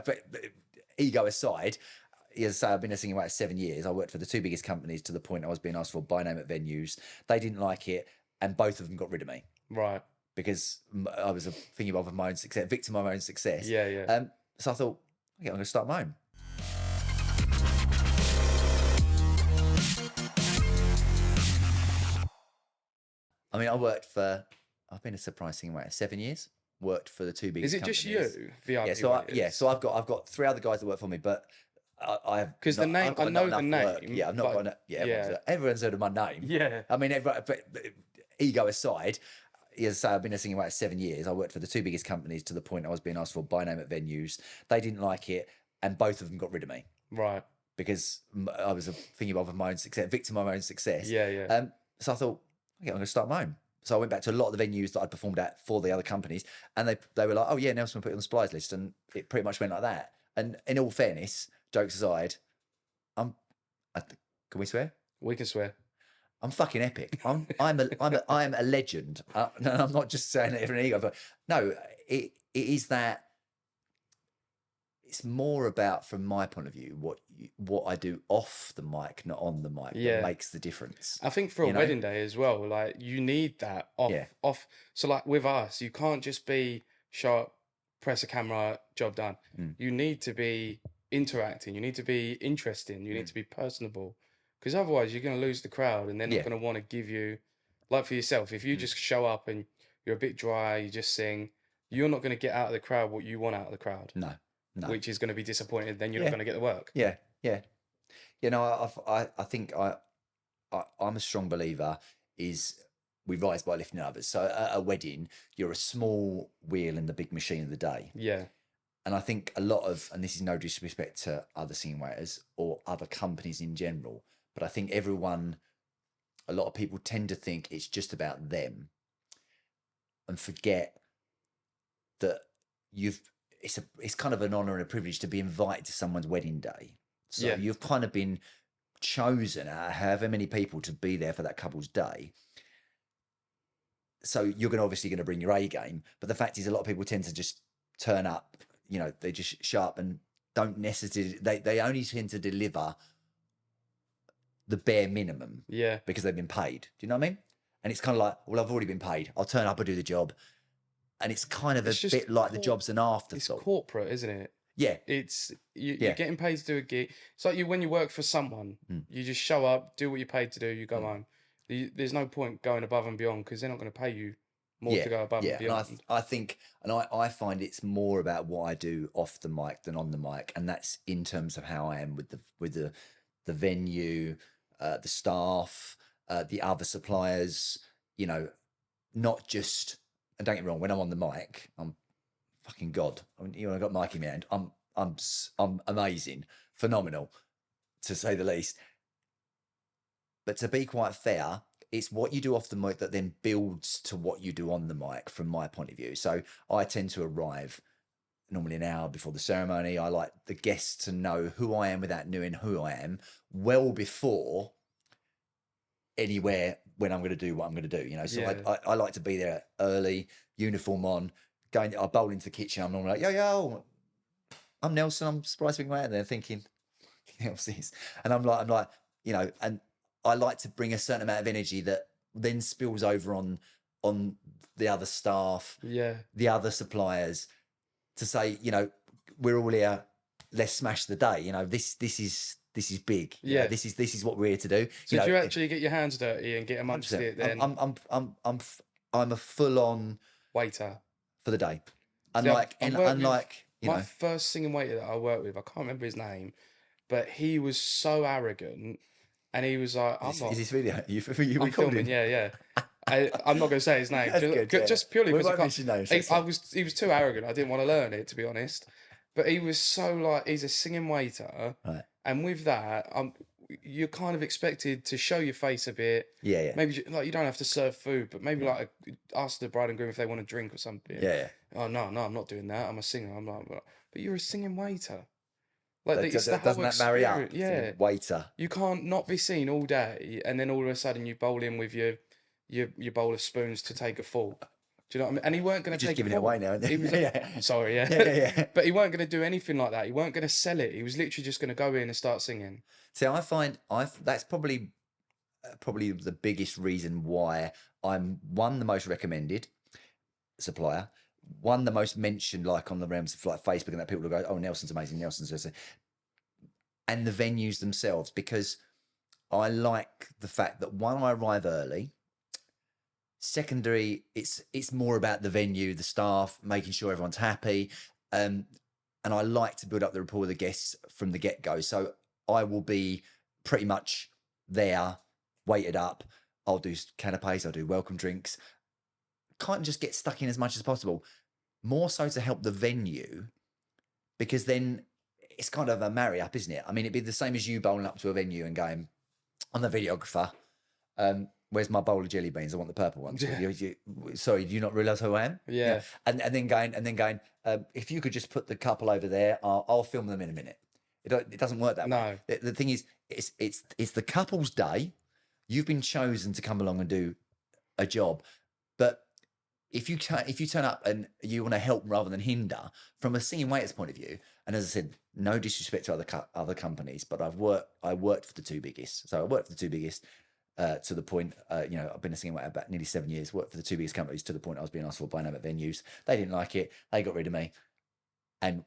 But ego aside, as I say, I've been a singer about 7 years. I worked for the two biggest companies to the point I was being asked for by name at venues. They didn't like it, and both of them got rid of me Right. because I was a thingy of my own success, victim of my own success. Yeah, yeah. So I thought, okay, I'm going to start my own. I mean, I've been a surprise singer about 7 years. Worked for the two biggest companies. Is it just you? VIP So I've got 3 other guys that work for me, but I've because the name, I know the name. Yeah, I've not got. Everyone's heard of my name. Yeah. I mean, but ego aside, as I say, I've been a singer about 7 years. I worked for the two biggest companies to the point I was being asked for by name at venues. They didn't like it, and both of them got rid of me. Right. Because I was a thingy of my own success, victim of my own success. Yeah, yeah. So I thought, okay, I'm going to start my own. So I went back to a lot of the venues that I'd performed at for the other companies, and they were like, "Oh yeah, Nelson will put it on the supplies list," and it pretty much went like that. And in all fairness, jokes aside, can we swear? We can swear. I'm fucking epic. I'm a legend. No, I'm not just saying it for an ego, but no, it is that. It's more about, from my point of view, what I do off the mic, not on the mic, that makes the difference. I think for a wedding day as well, like you need that off. So like with us, you can't just be sharp, press a camera, job done. You need to be interacting. You need to be interesting. You need to be personable, because otherwise you're going to lose the crowd, and they're not going to want to give you, like for yourself, if you just show up and you're a bit dry, you just sing, you're not going to get out of the crowd what you want out of the crowd. No. Which is going to be disappointed. Then you're not going to get the work. Yeah. You know, I think I'm a strong believer is we rise by lifting others. So at a wedding, you're a small wheel in the big machine of the day. Yeah. And I think a lot of, and this is no disrespect to other singing waiters or other companies in general, but I think a lot of people tend to think it's just about them and forget that it's kind of an honor and a privilege to be invited to someone's wedding day. So you've kind of been chosen out of however many people to be there for that couple's day. So you're obviously going to bring your A game, but the fact is a lot of people tend to just turn up, they just show up and don't necessarily, they only tend to deliver the bare minimum. Yeah. Because they've been paid. Do you know what I mean? And it's kind of like, well, I've already been paid. I'll turn up and do the job. And it's kind of a bit like the job's an afterthought. It's corporate, isn't it? Yeah. You're getting paid to do a gig. It's like when you work for someone, you just show up, do what you're paid to do, you go home. There's no point going above and beyond because they're not going to pay you more to go above and beyond. And I think, and I find it's more about what I do off the mic than on the mic, and that's in terms of how I am with the venue, the staff, the other suppliers. Not just. And don't get me wrong, when I'm on the mic, I'm fucking God. I mean, I've got mic in my hand. I'm amazing, phenomenal, to say the least. But to be quite fair, it's what you do off the mic that then builds to what you do on the mic, from my point of view. So I tend to arrive normally an hour before the ceremony. I like the guests to know who I am without knowing who I am well before anywhere when I'm going to do what I'm going to do, So I like to be there early, uniform on, I bowl into the kitchen. I'm normally like, yo, I'm Nelson, I'm surprised being out, and they're thinking, what else is? And I'm like, and I like to bring a certain amount of energy that then spills over on the other staff, the other suppliers, to say, we're all here, let's smash the day. This is big. Yeah. This is what we're here to do. So do you actually get your hands dirty and get amongst 100%. It then? I'm a full on waiter for the day. Unlike my first singing waiter that I worked with, I can't remember his name, but he was so arrogant, and he was like, Is this video? You I'm filming, yeah. I'm not going to say his name, just purely because he was too arrogant. I didn't want to learn it, to be honest. But he was so like, he's a singing waiter, right. And with that, you're kind of expected to show your face a bit. Yeah. Maybe like you don't have to serve food, but maybe like ask the bride and groom if they want a drink or something. Yeah. Oh no, I'm not doing that. I'm a singer. I'm like, but you're a singing waiter. Like doesn't that marry up? Yeah, waiter. You can't not be seen all day, and then all of a sudden you bowl in with your bowl of spoons to take a fall. Do you know what I mean? And he weren't going to Just take giving it it away forward. now. He was, Yeah. sorry, yeah. Yeah. But he weren't going to do anything like that. He weren't going to sell it. He was literally just going to go in and start singing. See, I find that's probably the biggest reason why I'm one, the most recommended supplier, one, the most mentioned, like on the realms of like Facebook and that, people will go, oh, Nelson's amazing, Nelson's amazing. And the venues themselves, because I like the fact that one, I arrive early. Secondary, it's more about the venue, the staff, making sure everyone's happy. And I like to build up the rapport with the guests from the get-go. So I will be pretty much there, weighted up. I'll do canapes, I'll do welcome drinks. Can't just get stuck in as much as possible. More so to help the venue, because then it's kind of a marry up, isn't it? I mean, it'd be the same as you bowling up to a venue and going, I'm the videographer. Where's my bowl of jelly beans? I want the purple ones. Yeah. Sorry, do you not realise who I am? Yeah. And then going, if you could just put the couple over there, I'll film them in a minute. It doesn't work that way. The thing is, it's the couple's day. You've been chosen to come along and do a job, but if you turn up and you want to help rather than hinder, from a singing waiter's point of view, and as I said, no disrespect to other companies, but I worked for the two biggest. So I worked for the two biggest. To the point, I've been a singing waiter about nearly 7 years, worked for the two biggest companies, to the point I was being asked for by name at venues. They didn't like it. They got rid of me. And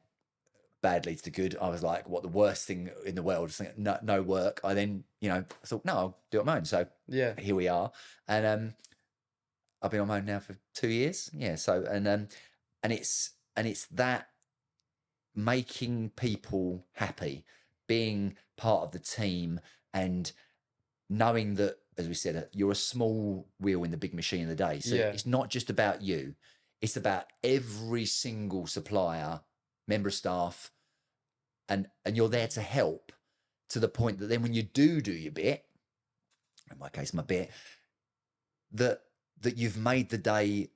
bad leads to good. I was like, what, the worst thing in the world? Just no work. I then, I thought, no, I'll do it on my own. So yeah, here we are. And I've been on my own now for 2 years. Yeah. So, and it's that making people happy, being part of the team, and knowing that, as we said, you're a small wheel in the big machine of the day. So it's not just about you. It's about every single supplier, member of staff, and you're there to help, to the point that then when you do your bit, in my case, my bit, that you've made the day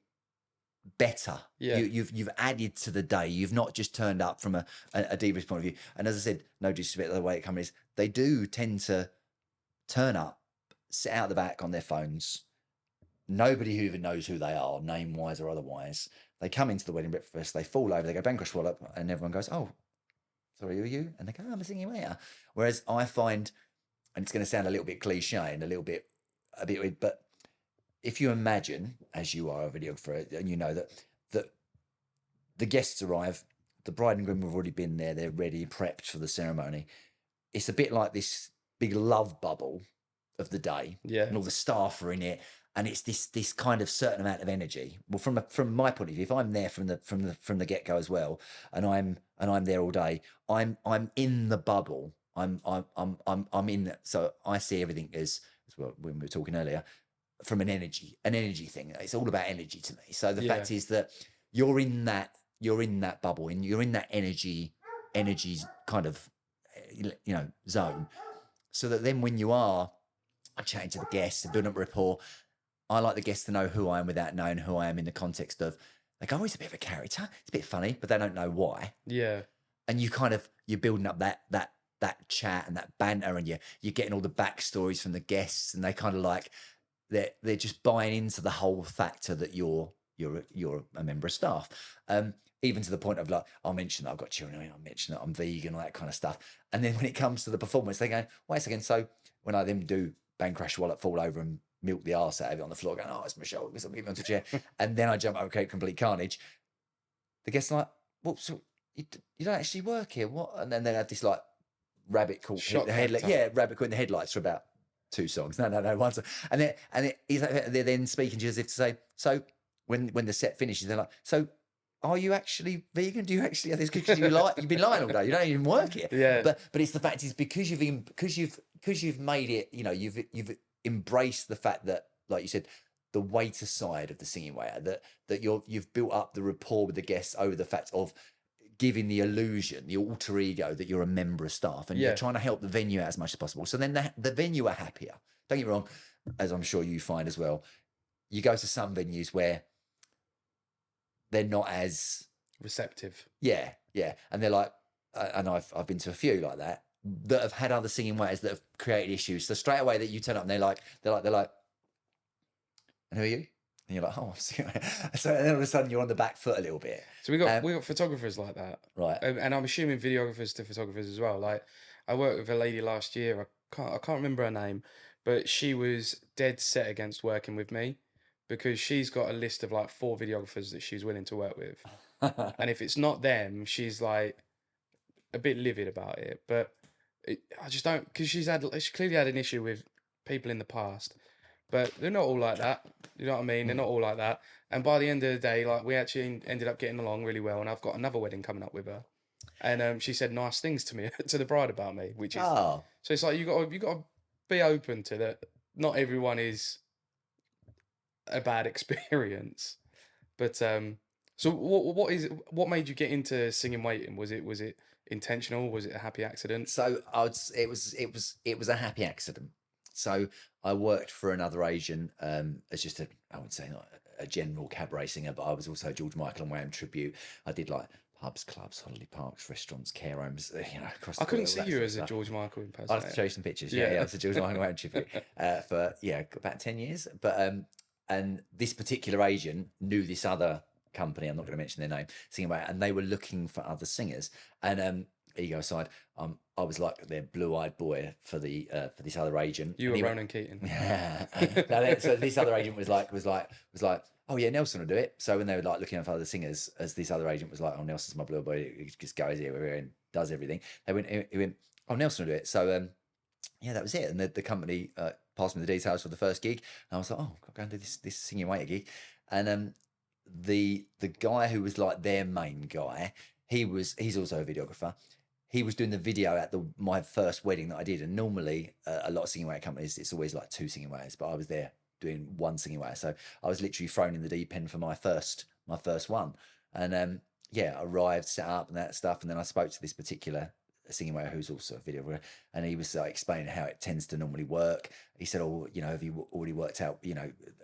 better. Yeah. You've added to the day. You've not just turned up from a devious point of view. And as I said, no disrespect to the way it companies, they do tend to turn up, sit out the back on their phones. Nobody who even knows who they are, name-wise or otherwise. They come into the wedding breakfast, they fall over, they go bang crash wallop, and everyone goes, oh, sorry, who are you? And they go, oh, I'm a singing waiter. Whereas I find, and it's going to sound a little bit cliche and a bit weird, but if you imagine, as you are a videographer, and you know that the guests arrive, the bride and groom have already been there, they're ready, prepped for the ceremony. It's a bit like this big love bubble of the day, and all the staff are in it, and it's this kind of certain amount of energy. Well, from my point of view, if I'm there from the get go as well, and I'm there all day, I'm in the bubble. I'm in. So I see everything as well, when we were talking earlier, from an energy thing. It's all about energy to me. So the fact is that you're in that bubble, and you're in that energy kind of zone. So that then when you are chatting to the guests and building up rapport, I like the guests to know who I am without knowing who I am, in the context of, like, oh, he's a bit of a character. It's a bit funny, but they don't know why. Yeah. And you're building up that chat and that banter, and you're getting all the backstories from the guests, and they kind of like, they're just buying into the whole factor that you're a member of staff. Even to the point of, like, I'll mention that I've got children, I'll mention that I'm vegan, all that kind of stuff. And then when it comes to the performance, they go, wait a second. So when I then do bang crash wallop, fall over and milk the arse out of it on the floor, going, oh, it's Michelle, because I'm giving onto a chair. And then I jump up, okay, complete carnage. The guests are like, well, so you don't actually work here, what? And then they have this like rabbit caught in the headlights. Rabbit caught in the headlights for about 2 songs. No, one song. And they're then speaking to you as if to say, so when the set finishes, they're like, so are you actually vegan? Do you actually have this? Because you've been lying all day. You don't even work here. Yeah. But it's the fact is, because you've made it. You've embraced the fact that, like you said, the waiter side of the singing waiter, that you've built up the rapport with the guests over the fact of giving the illusion, the alter ego, that you're a member of staff, and you're trying to help the venue out as much as possible. So then the venue are happier. Don't get me wrong, as I'm sure you find as well. You go to some venues where they're not as receptive. Yeah, and they're like, and I've been to a few like that have had other singing waiters that have created issues. So straight away that you turn up and they're like, and who are you? And you're like, oh, so then all of a sudden you're on the back foot a little bit. So we got photographers like that, Right. and I'm assuming videographers to photographers as well. Like I worked with a lady last year. I can't remember her name, but she was dead set against working with me because she's got a list of like 4 videographers that she's willing to work with, and if it's not them, she's like a bit livid about it. But I just don't, because she clearly had an issue with people in the past. But they're not all like that. You know what I mean? They're not all like that. And by the end of the day, like we actually ended up getting along really well. And I've got another wedding coming up with her. And she said nice things to me, to the bride about me, which is Oh, so it's like you got to be open to that. Not everyone is a bad experience. But so what made you get into singing waiting? Was it intentional? Was it a happy accident? so it was a happy accident. So I worked for another agent as just I would say not a general cabaret singer, but I was also George Michael and Wham tribute. I did like pubs, clubs, holiday parks, restaurants, care homes, across I the couldn't world, see that you sort of as a stuff. George Michael I'll have to show impersonator. you some pictures. Yeah, Yeah. I was a George Michael and Wham tribute for about 10 years. But and this particular agent knew this other company, I'm not going to mention their name, singing about, and they were looking for other singers. And ego aside, I was like their blue-eyed boy for this other agent. You And were he went, Ronan Keating. yeah. So this other agent was like, oh yeah, Nelson will do it. So when they were like looking for other singers, as this other agent was like, oh, Nelson's my blue boy, he just goes here and does everything. He went, oh, Nelson will do it. So yeah, that was it. And the company passed me the details for the first gig, and I was like, oh, I'll go and do this singing waiter gig. And the guy who was like their main guy, he's also a videographer. He was doing the video at my first wedding that I did, and normally a lot of singing waiter companies, it's always like 2 singing waiters, but I was there doing 1 singing waiter, so I was literally thrown in the deep end for my first one. And yeah, arrived, set up, and that stuff, and then I spoke to this particular singing waiter who's also a videographer, and he was explaining how it tends to normally work. He said, "Oh, have you already worked out?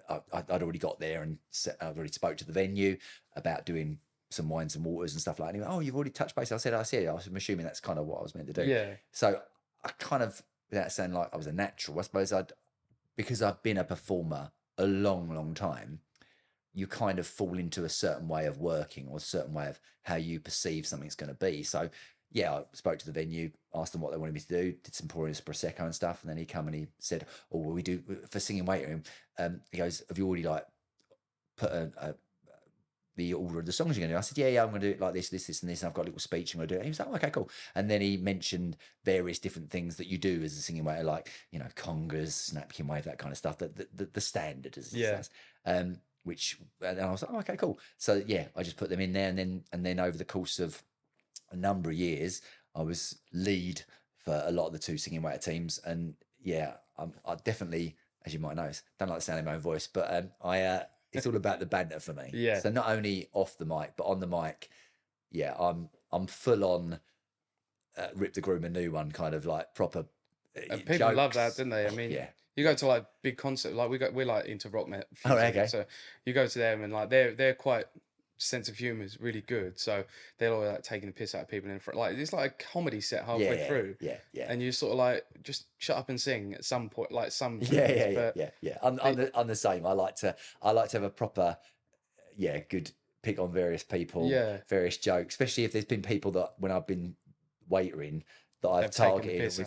I'd already got there and I'd already spoke to the venue about doing." Some wines and waters and stuff like that. And he went, oh, you've already touched base. I said, I see. I was assuming that's kind of what I was meant to do. Yeah. So I kind of, without saying like I was a natural, I suppose because I've been a performer a long, long time, you kind of fall into a certain way of working or a certain way of how you perceive something's going to be. So yeah, I spoke to the venue, asked them what they wanted me to do, did some pouring prosecco and stuff, and then he come and he said, "Oh, well, we do for singing waiting." He goes, "Have you already like put the order of the songs you're going to do?" I said, yeah, I'm going to do it like this, this, and this, and I've got a little speech I'm going to do it. And he was like, oh, okay, cool. And then he mentioned various different things that you do as a singing waiter, like, congas, napkin wave, that kind of stuff, the standard as it says. Which, and I was like, oh, okay, cool. So yeah, I just put them in there, and then over the course of a number of years, I was lead for a lot of the 2 singing waiter teams. And yeah, I definitely, as you might notice, don't like the sound of my own voice, but it's all about the banter for me. Yeah. So not only off the mic, but on the mic, yeah, I'm full on Rip the Groom a New One, kind of like proper. People jokes. love that, don't they? I mean, yeah. You go to like big concerts, like we're like into rock music. Oh, okay. So you go to them and like they're quite sense of humor is really good. So they're always like taking the piss out of people in front. Like it's like a comedy set halfway through. Yeah. And you sort of like just shut up and sing at some point, like some. Yeah. I'm the same. I like to have a proper, good pick on various people. Yeah. Various jokes, especially if there's been people that when I've been waitering that I've They've taken the targeted. piss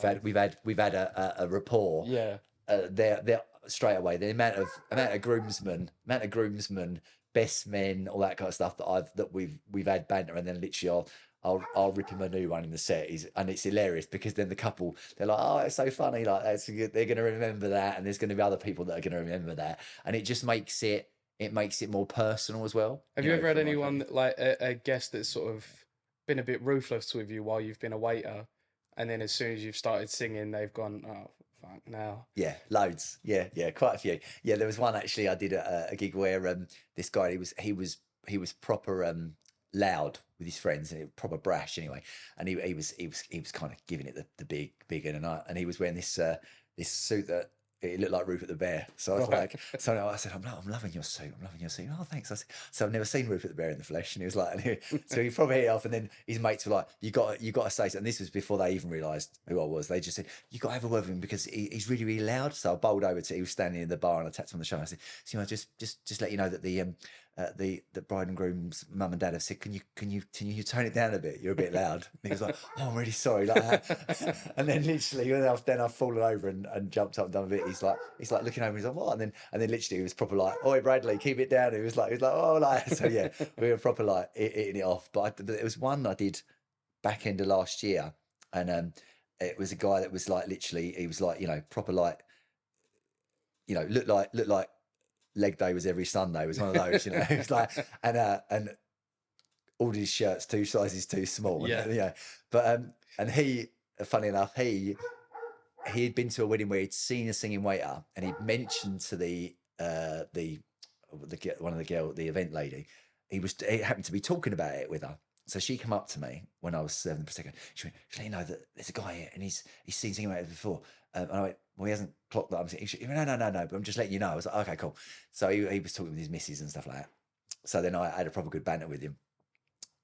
We've had a rapport. Yeah. They're straight away the amount of groomsmen, best men, all that kind of stuff that we've had banter, and then literally I'll rip him a new one in the set. And it's hilarious because then the couple, they're like, oh, it's so funny, like they're going to remember that, and there's going to be other people that are going to remember that, and it just makes it more personal as well. Have you ever had anyone like a guest that's sort of been a bit ruthless with you while you've been a waiter, and then as soon as you've started singing, they've gone, oh fuck now? Yeah, loads. Yeah, quite a few. Yeah, there was one actually I did a gig where this guy he was proper loud with his friends, and proper brash anyway, and he was kind of giving it the big and he was wearing this suit that it looked like Rupert the Bear. So I was Right. like, so I said, I'm loving your suit. I'm loving your suit. Oh, thanks. I said, so I've never seen Rupert the Bear in the flesh. And he was like, so he probably hit it off. And then his mates were like, you got to say something. And this was before they even realised who I was. They just said, you got to have a word with him because he's really, really loud. So I bowled over to, he was standing in the bar and I tapped him on the shoulder. I said, so, just let you know that the bride and groom's mum and dad have said, can you tone it down a bit? You're a bit loud. And he was like, oh, I'm really sorry, like that. And then literally, then I've fallen over and jumped up and done a bit. He's like looking over. He's like, what? And then literally, he was proper like, oi, Bradley, keep it down. He was like, oh, like, so yeah, we were proper like hitting it off. But it was one I did back end of last year, and it was a guy that was like literally, he was like, proper like, looked like leg day was every Sunday. It was one of those, it was like, and all his shirts 2 sizes too small. Yeah. Yeah. But and he, funny enough, he had been to a wedding where he'd seen a singing waiter, and he'd mentioned to the one of the event lady, he happened to be talking about it with her. So she came up to me when I was serving the prosecco. She went, "Just let you know that there's a guy here, and he's seen singing waiter before." And I went, "Well, he hasn't clocked that." He went, no, but I'm just letting you know. I was like, "Okay, cool." So he was talking with his missus and stuff like that. So then I had a proper good banter with him,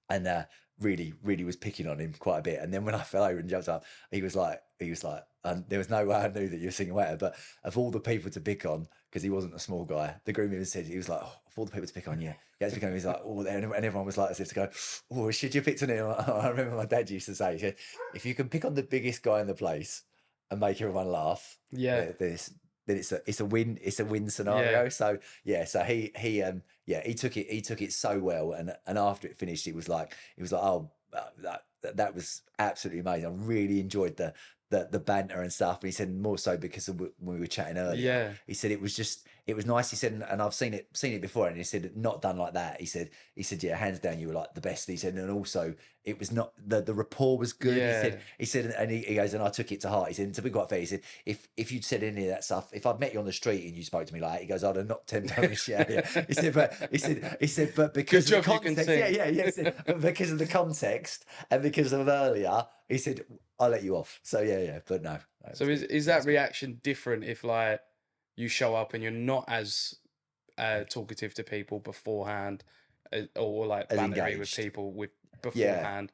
and really was picking on him quite a bit. And then when I fell over and jumped up, he was like, there was no way I knew that you were singing waiter, but of all the people to pick on, because he wasn't a small guy, the groom even said, he was like, oh, of all the people to pick on, yeah, to pick on him. He's like, oh, and everyone was like, as if to go, oh, should you pick on him? I remember my dad used to say, he said, if you can pick on the biggest guy in the place and make everyone laugh, Yeah. then it's a win scenario. Yeah. So yeah, so he took it so well, and after it finished, he was like, oh, that was absolutely amazing. I really enjoyed the banter and stuff. And he said more so because of when we were chatting earlier. Yeah. He said it was nice. He said, and I've seen it before. And he said, not done like that. He said, yeah, hands down, you were like the best. He said, and also it was not the rapport was good. Yeah. He said, and he goes, and I took it to heart. He said, and to be quite fair, he said, if you'd said any of that stuff, if I'd met you on the street and you spoke to me like that, he goes, I'd have knocked 10 down the shit out of you. He said, but because Good of the job you can context, sing. he said, but because of the context and because of earlier, he said, I'll let you off. So yeah, but no. So is that reaction different if like you show up and you're not as talkative to people beforehand, or like As bantery with engaged. people beforehand?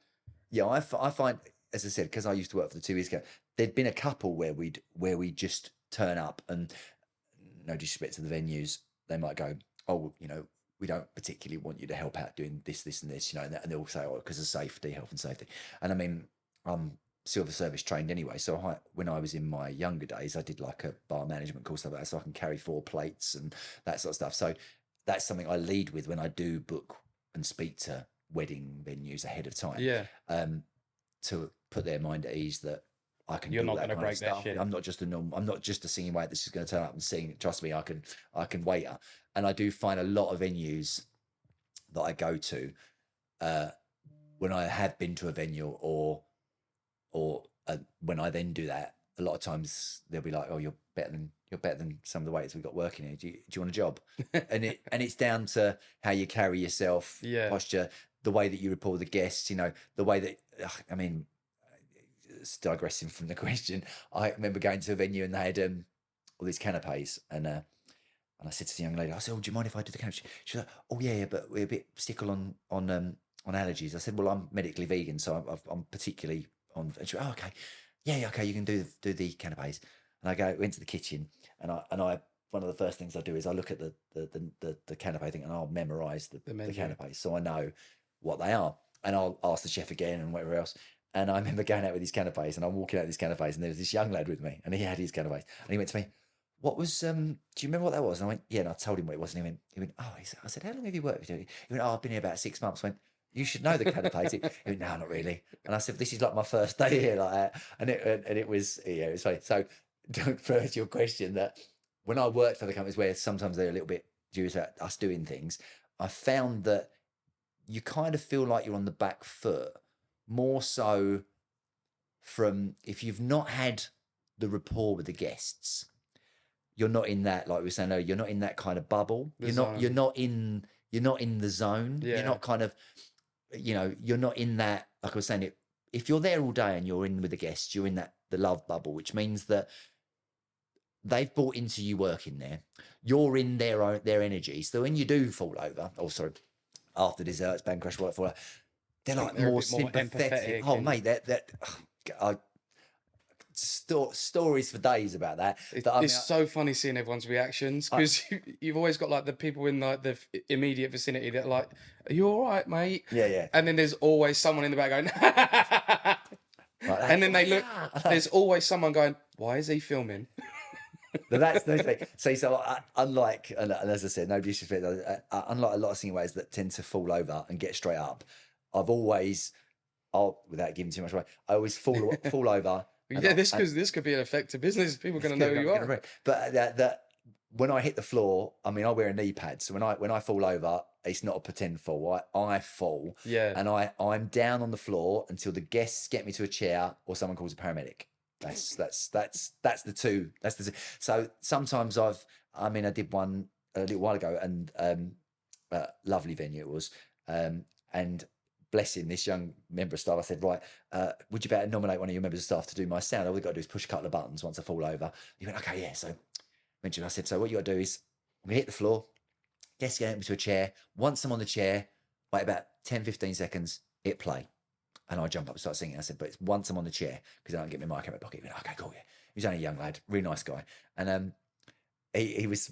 Yeah, I find, as I said, because I used to work for the 2 years ago, there'd been a couple where we just turn up, and no disrespect to the venues, they might go, oh, we don't particularly want you to help out doing this, and this, and they'll say, oh, because of safety, health and safety. And I mean, I'm silver service trained anyway, so when I was in my younger days, I did like a bar management course, stuff like that, so I can carry 4 plates and that sort of stuff. So that's something I lead with when I do book and speak to wedding venues ahead of time. Yeah. To put their mind at ease that I can You're do not that going to kind of break their stuff. shit. I'm not just a singing waiter that's just going to turn up and sing. Trust me, I can waiter. And I do find a lot of venues that I go to, when I have been to a venue or when I then do that, a lot of times they'll be like, oh, you're better than some of the waiters we've got working here. Do you want a job? and it's down to how you carry yourself, Yeah. posture, the way that you rapport with the guests, the way that, I mean, digressing from the question, I remember going to a venue and they had all these canapes, and I said to the young lady, I said, oh, do you mind if I do the canapes? She was like, oh yeah, but we're a bit stickle on allergies. I said, well, I'm medically vegan, so I'm particularly on. And she went, oh, okay, yeah, okay, you can do the canapes. And I went to the kitchen, and I one of the first things I do is I look at the canape thing, and I'll memorize the canapes so I know what they are, and I'll ask the chef again and whatever else. And I remember going out with these canapes, and I'm walking out with these canapes, and there was this young lad with me, and he had his canapes, and he went to me, what was, do you remember what that was? And I went, yeah, and I told him what it was, and he went, oh, I said, how long have you worked with you? He went, oh, I've been here about 6 months. I went, you should know the canapes. He went, no, not really. And I said, this is like my first day here, like that. And it was, yeah, it was funny. So, to answer your question, that when I worked for the companies where sometimes they're a little bit dubious about us doing things, I found that you kind of feel like you're on the back foot, more so from if you've not had the rapport with the guests. You're not in that, like we were saying earlier, you're not in that kind of bubble. You're not in the zone. Yeah. You're not kind of, you're not in that, like I was saying, if you're there all day and you're in with the guests, you're in the love bubble, which means that they've bought into you working there. You're in their energy. So when you do fall over, oh sorry, after desserts, bang crash, whatever, they're I think like they're a more bit more sympathetic. empathetic Oh and mate, I stories for days about that. But I it's mean, so funny seeing everyone's reactions, I, because you've always got like the people in like the immediate vicinity that are like, "Are you all right, mate?" yeah, yeah. And then there's always someone in the back going, Like that. and then they look. Yeah. There's always someone going, "Why is he filming?" But that's no thing. So unlike, and as I said, no disrespect, unlike a lot of singing ways that tend to fall over and get straight up, I've always, without giving too much away, I always fall over. Yeah, this could be an effect to business. People are going to know who you are. But that when I hit the floor, I mean, I wear a knee pad, so when I fall over, it's not a pretend fall. I fall, Yeah, and I'm down on the floor until the guests get me to a chair or someone calls a paramedic. That's the two. That's the two. So sometimes I did one a little while ago, and lovely venue it was, and bless him, this young member of staff, I said, right, would you better nominate one of your members of staff to do my sound? All we've got to do is push a couple of buttons once I fall over. He went, okay, yeah. So mentioned, I said, so what you got to do is we hit the floor, guests get me to a chair. Once I'm on the chair, wait about 10, 15 seconds, hit play. And I jump up and start singing. I said, but it's once I'm on the chair, because I don't get my mic in my pocket. He went, okay, cool, yeah. He was only a young lad, really nice guy. And he was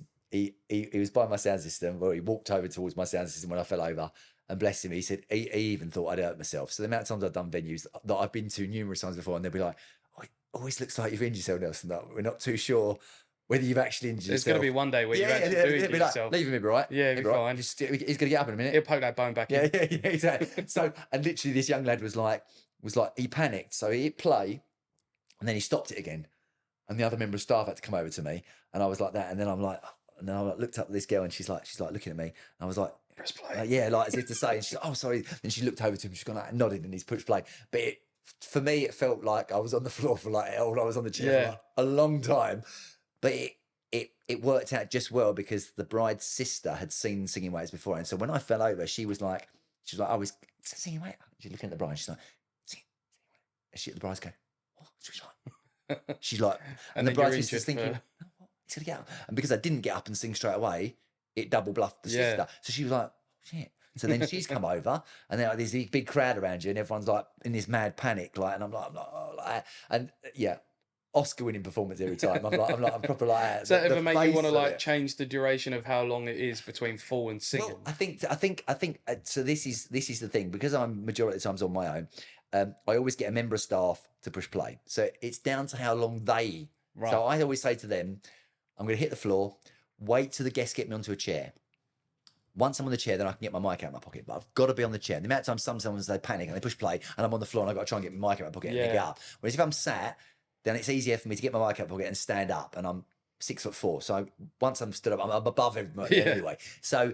by my sound system, or he walked over towards my sound system when I fell over. And bless him, he said he even thought I'd hurt myself. So the amount of times I've done venues that I've been to numerous times before, and they'll be like, oh, it always looks like you've injured yourself, Nelson. No, we're not too sure whether you've actually injured there's yourself. going to be one day where you actually do injure like, yourself. leave him, he'll be right. Yeah, he'll be fine. He's going to get up in a minute. He'll poke that bone back in. Yeah, exactly. So, and literally this young lad was like, he panicked. So he hit play and then he stopped it again. And the other member of staff had to come over to me. And I was like that. And then and then I looked up at this girl, and she's like looking at me. And I was like, press play. Yeah, like as if to say, and she's like, oh, sorry. Then she looked over to him, she's gone like nodded, and he's pushed play. But for me, it felt like I was on the floor for like, or I was on the chair for like a long time. But it worked out just well, because the bride's sister had seen Singing Waiters before. And so when I fell over, she was like, oh, is that Singing Waiter? She's looking at the bride, she's like, Singing Waiter. And the bride's going, what? She's like, and the bride's sister's thinking, oh, what? He's going to get up. And because I didn't get up and sing straight away, it double bluffed the sister. So she was like, shit. So then she's come over, and then like, there's this big crowd around you, and everyone's like in this mad panic, like, and I'm like, oh, like, and yeah, Oscar-winning performance every time. I'm proper like that. Does that ever make you want to like change the duration of how long it is between fall and singing? Well, I think. So this is the thing, because I'm majority of the times on my own. I always get a member of staff to push play, so it's down to how long they. Right. So I always say to them, I'm going to hit the floor, wait till the guests get me onto a chair. Once I'm on the chair, then I can get my mic out of my pocket. But I've got to be on the chair. The amount of times sometimes they panic and they push play, and I'm on the floor and I've got to try and get my mic out of my pocket and they get up. Whereas if I'm sat, then it's easier for me to get my mic out of my pocket and stand up. And I'm 6'4", so once I'm stood up, I'm above everybody anyway. So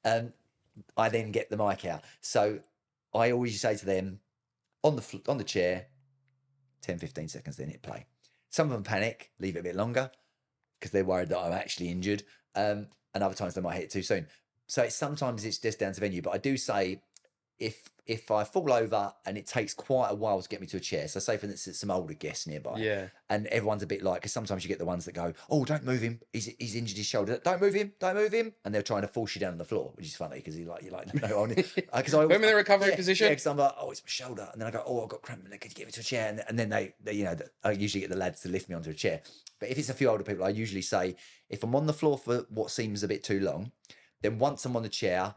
I then get the mic out. So I always say to them, on the chair, 10, 15 seconds, then hit play. Some of them panic, leave it a bit longer, because they're worried that I'm actually injured. And other times they might hit it too soon. So sometimes it's just down to venue. But I do say, if I fall over and it takes quite a while to get me to a chair, so say for instance some older guests nearby, and everyone's a bit like, because sometimes you get the ones that go, oh, don't move him, he's injured his shoulder, don't move him, and they're trying to force you down on the floor, which is funny, because you're like no, because I when in the recovery position, because I'm like, oh, it's my shoulder, and then I go, oh, I've got cramp, and could you get me to a chair, and then they I usually get the lads to lift me onto a chair. But if it's a few older people, I usually say, if I'm on the floor for what seems a bit too long, then once I'm on the chair,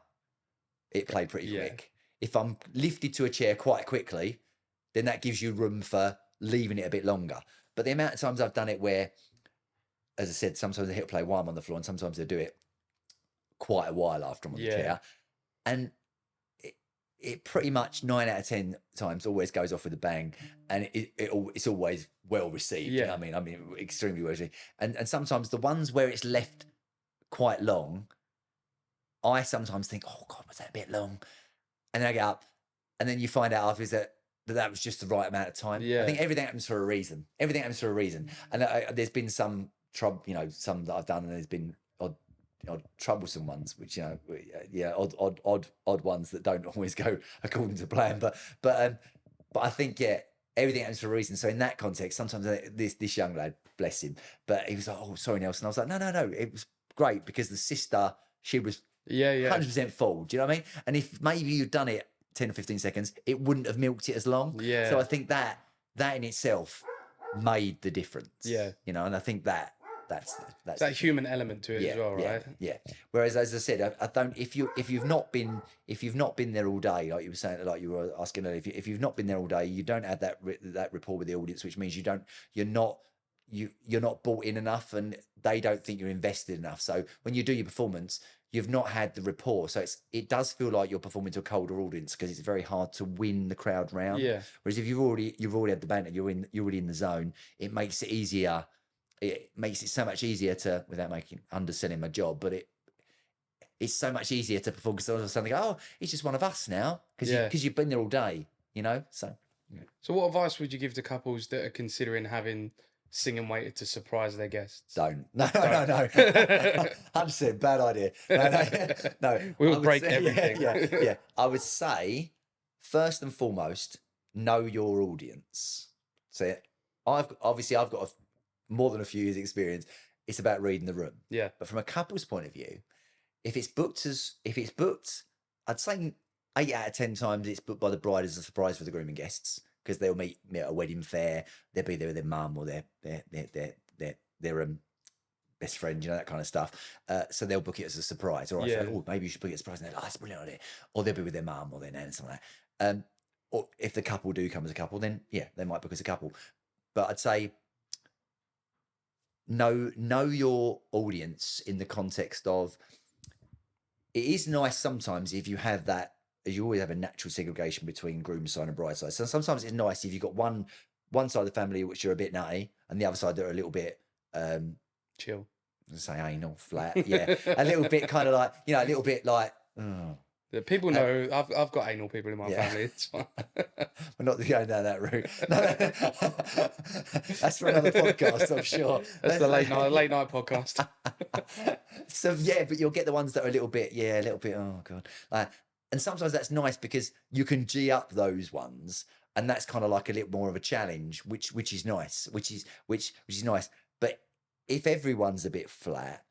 it played pretty quick. If I'm lifted to a chair quite quickly, then that gives you room for leaving it a bit longer. But the amount of times I've done it where, as I said, sometimes they hit play while I'm on the floor, and sometimes they do it quite a while after I'm on the chair. And it pretty much 9 out of 10 times always goes off with a bang, and it's always well received. You know what I mean, extremely well received. And sometimes the ones where it's left quite long, I sometimes think, oh God, was that a bit long? And then I get up, and then you find out afterwards that was just the right amount of time. I think everything happens for a reason. Everything happens for a reason. And there's been some trouble, some that I've done, and there's been odd troublesome ones, which odd ones that don't always go according to plan. But I think everything happens for a reason. So in that context, sometimes this young lad, bless him, but he was like, "Oh, sorry, Nelson." I was like, "No, it was great because the sister, she was Yeah, yeah. 100% full." Do you know what I mean? And if maybe you'd done it 10 or 15 seconds, it wouldn't have milked it as long. Yeah. So I think that in itself made the difference. Yeah. You know, and I think that's that human element to it as well, right? Yeah. Whereas, as I said, I don't. If you've not been there all day, like you were saying, like you were asking earlier, if you've not been there all day, you don't have that rapport with the audience, which means you're not bought in enough, and they don't think you're invested enough. So when you do your performance, you've not had the rapport. So it does feel like you're performing to a colder audience because it's very hard to win the crowd round. Yeah. Whereas if you've already had the banter, you're already in the zone. It makes it easier. It makes it so much easier to, without underselling my job, but it's so much easier to perform because all of a sudden they go, "Oh, he's just one of us now," because you've been there all day, you know. So what advice would you give to couples that are considering having singing waiter to surprise their guests? Don't. No. 100% bad idea. No. We'll break everything. Yeah. I would say, first and foremost, know your audience. So I've got more than a few years experience. It's about reading the room. Yeah. But from a couple's point of view, if it's booked, I'd say 8 out of 10 times it's booked by the bride as a surprise for the groom and guests, because they'll meet at a wedding fair. They'll be there with their mum or their best friend, you know, that kind of stuff. So they'll book it as a surprise. Or I say, "Oh, maybe you should book it as a surprise." And they're like, "Oh, that's a brilliant idea." Or they'll be with their mum or their nan and something like that. Or if the couple do come as a couple, then yeah, they might book as a couple. But I'd say know your audience in the context of, it is nice sometimes if you have that, as you always have a natural segregation between groom's side and bride side. So sometimes it's nice if you've got one side of the family which are a bit nutty and the other side that are a little bit chill. Say anal, flat, yeah. A little bit kind of like, you know, a little bit like, oh. Yeah, people know I've got anal people in my family. It's fine. We're not going down that route. No. That's for another podcast, I'm sure. That's the late night podcast. So yeah, but you'll get the ones that are a little bit, oh god. And sometimes that's nice because you can G up those ones, and that's kind of like a little more of a challenge, which is nice, which is nice. But if everyone's a bit flat,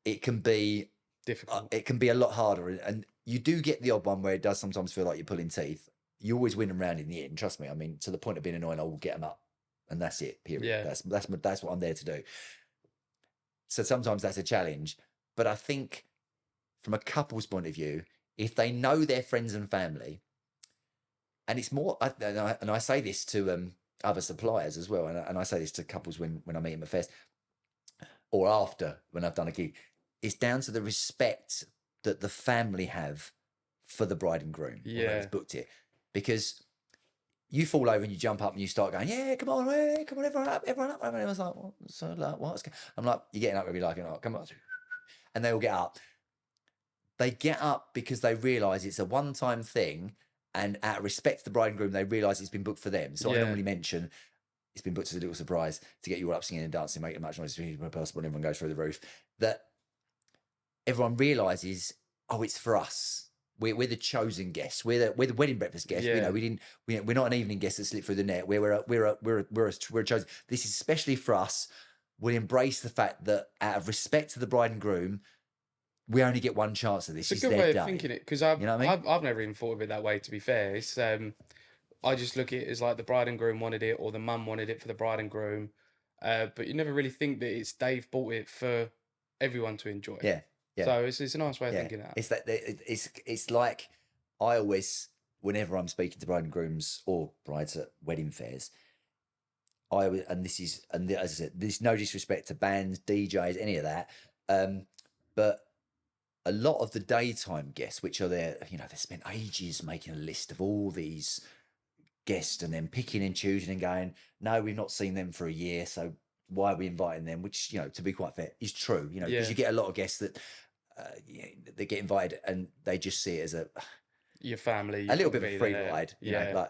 it can be difficult. It can be a lot harder, and you do get the odd one where it does sometimes feel like you're pulling teeth. You always win them round in the end. Trust me. I mean, to the point of being annoying, I will get them up, and that's it. Period. Yeah. That's what I'm there to do. So sometimes that's a challenge, but I think from a couple's point of view, if they know their friends and family, and it's more, and I say this to other suppliers as well, and I say this to couples when I meet them at fest or after when I've done a gig, it's down to the respect that the family have for the bride and groom who's booked it. Because you fall over and you jump up and you start going, "Yeah, come on, everyone up. And everyone's like, "What?" So like, what's going?" I'm like, "You're getting up," and be like, "Oh, come on," and they all get up. They get up because they realise it's a one-time thing, and out of respect to the bride and groom, they realise it's been booked for them. So I normally mention it's been booked as a little surprise to get you all up singing and dancing, making as much noise as possible, and everyone goes through the roof. That everyone realises, oh, it's for us. We're the chosen guests. We're the wedding breakfast guests. Yeah. You know, we're not an evening guest that slipped through the net. We're a chosen. This is especially for us. We embrace the fact that out of respect to the bride and groom, we only get one chance at this. It's a good way of thinking it, because you know what I mean? I've never even thought of it that way. To be fair, it's I just look at it as like the bride and groom wanted it, or the mum wanted it for the bride and groom, but you never really think that they've bought it for everyone to enjoy. Yeah. Yeah. So it's a nice way of thinking that. It's like, I always, whenever I'm speaking to bride and grooms or brides at wedding fairs, as I said, there's no disrespect to bands, DJs, any of that, but a lot of the daytime guests, which are there, you know, they spent ages making a list of all these guests and then picking and choosing and going, "No, we've not seen them for a year, so why are we inviting them?" Which, you know, to be quite fair, is true, you know, because you get a lot of guests that they get invited and they just see it as your family, a little bit of a free ride, you know,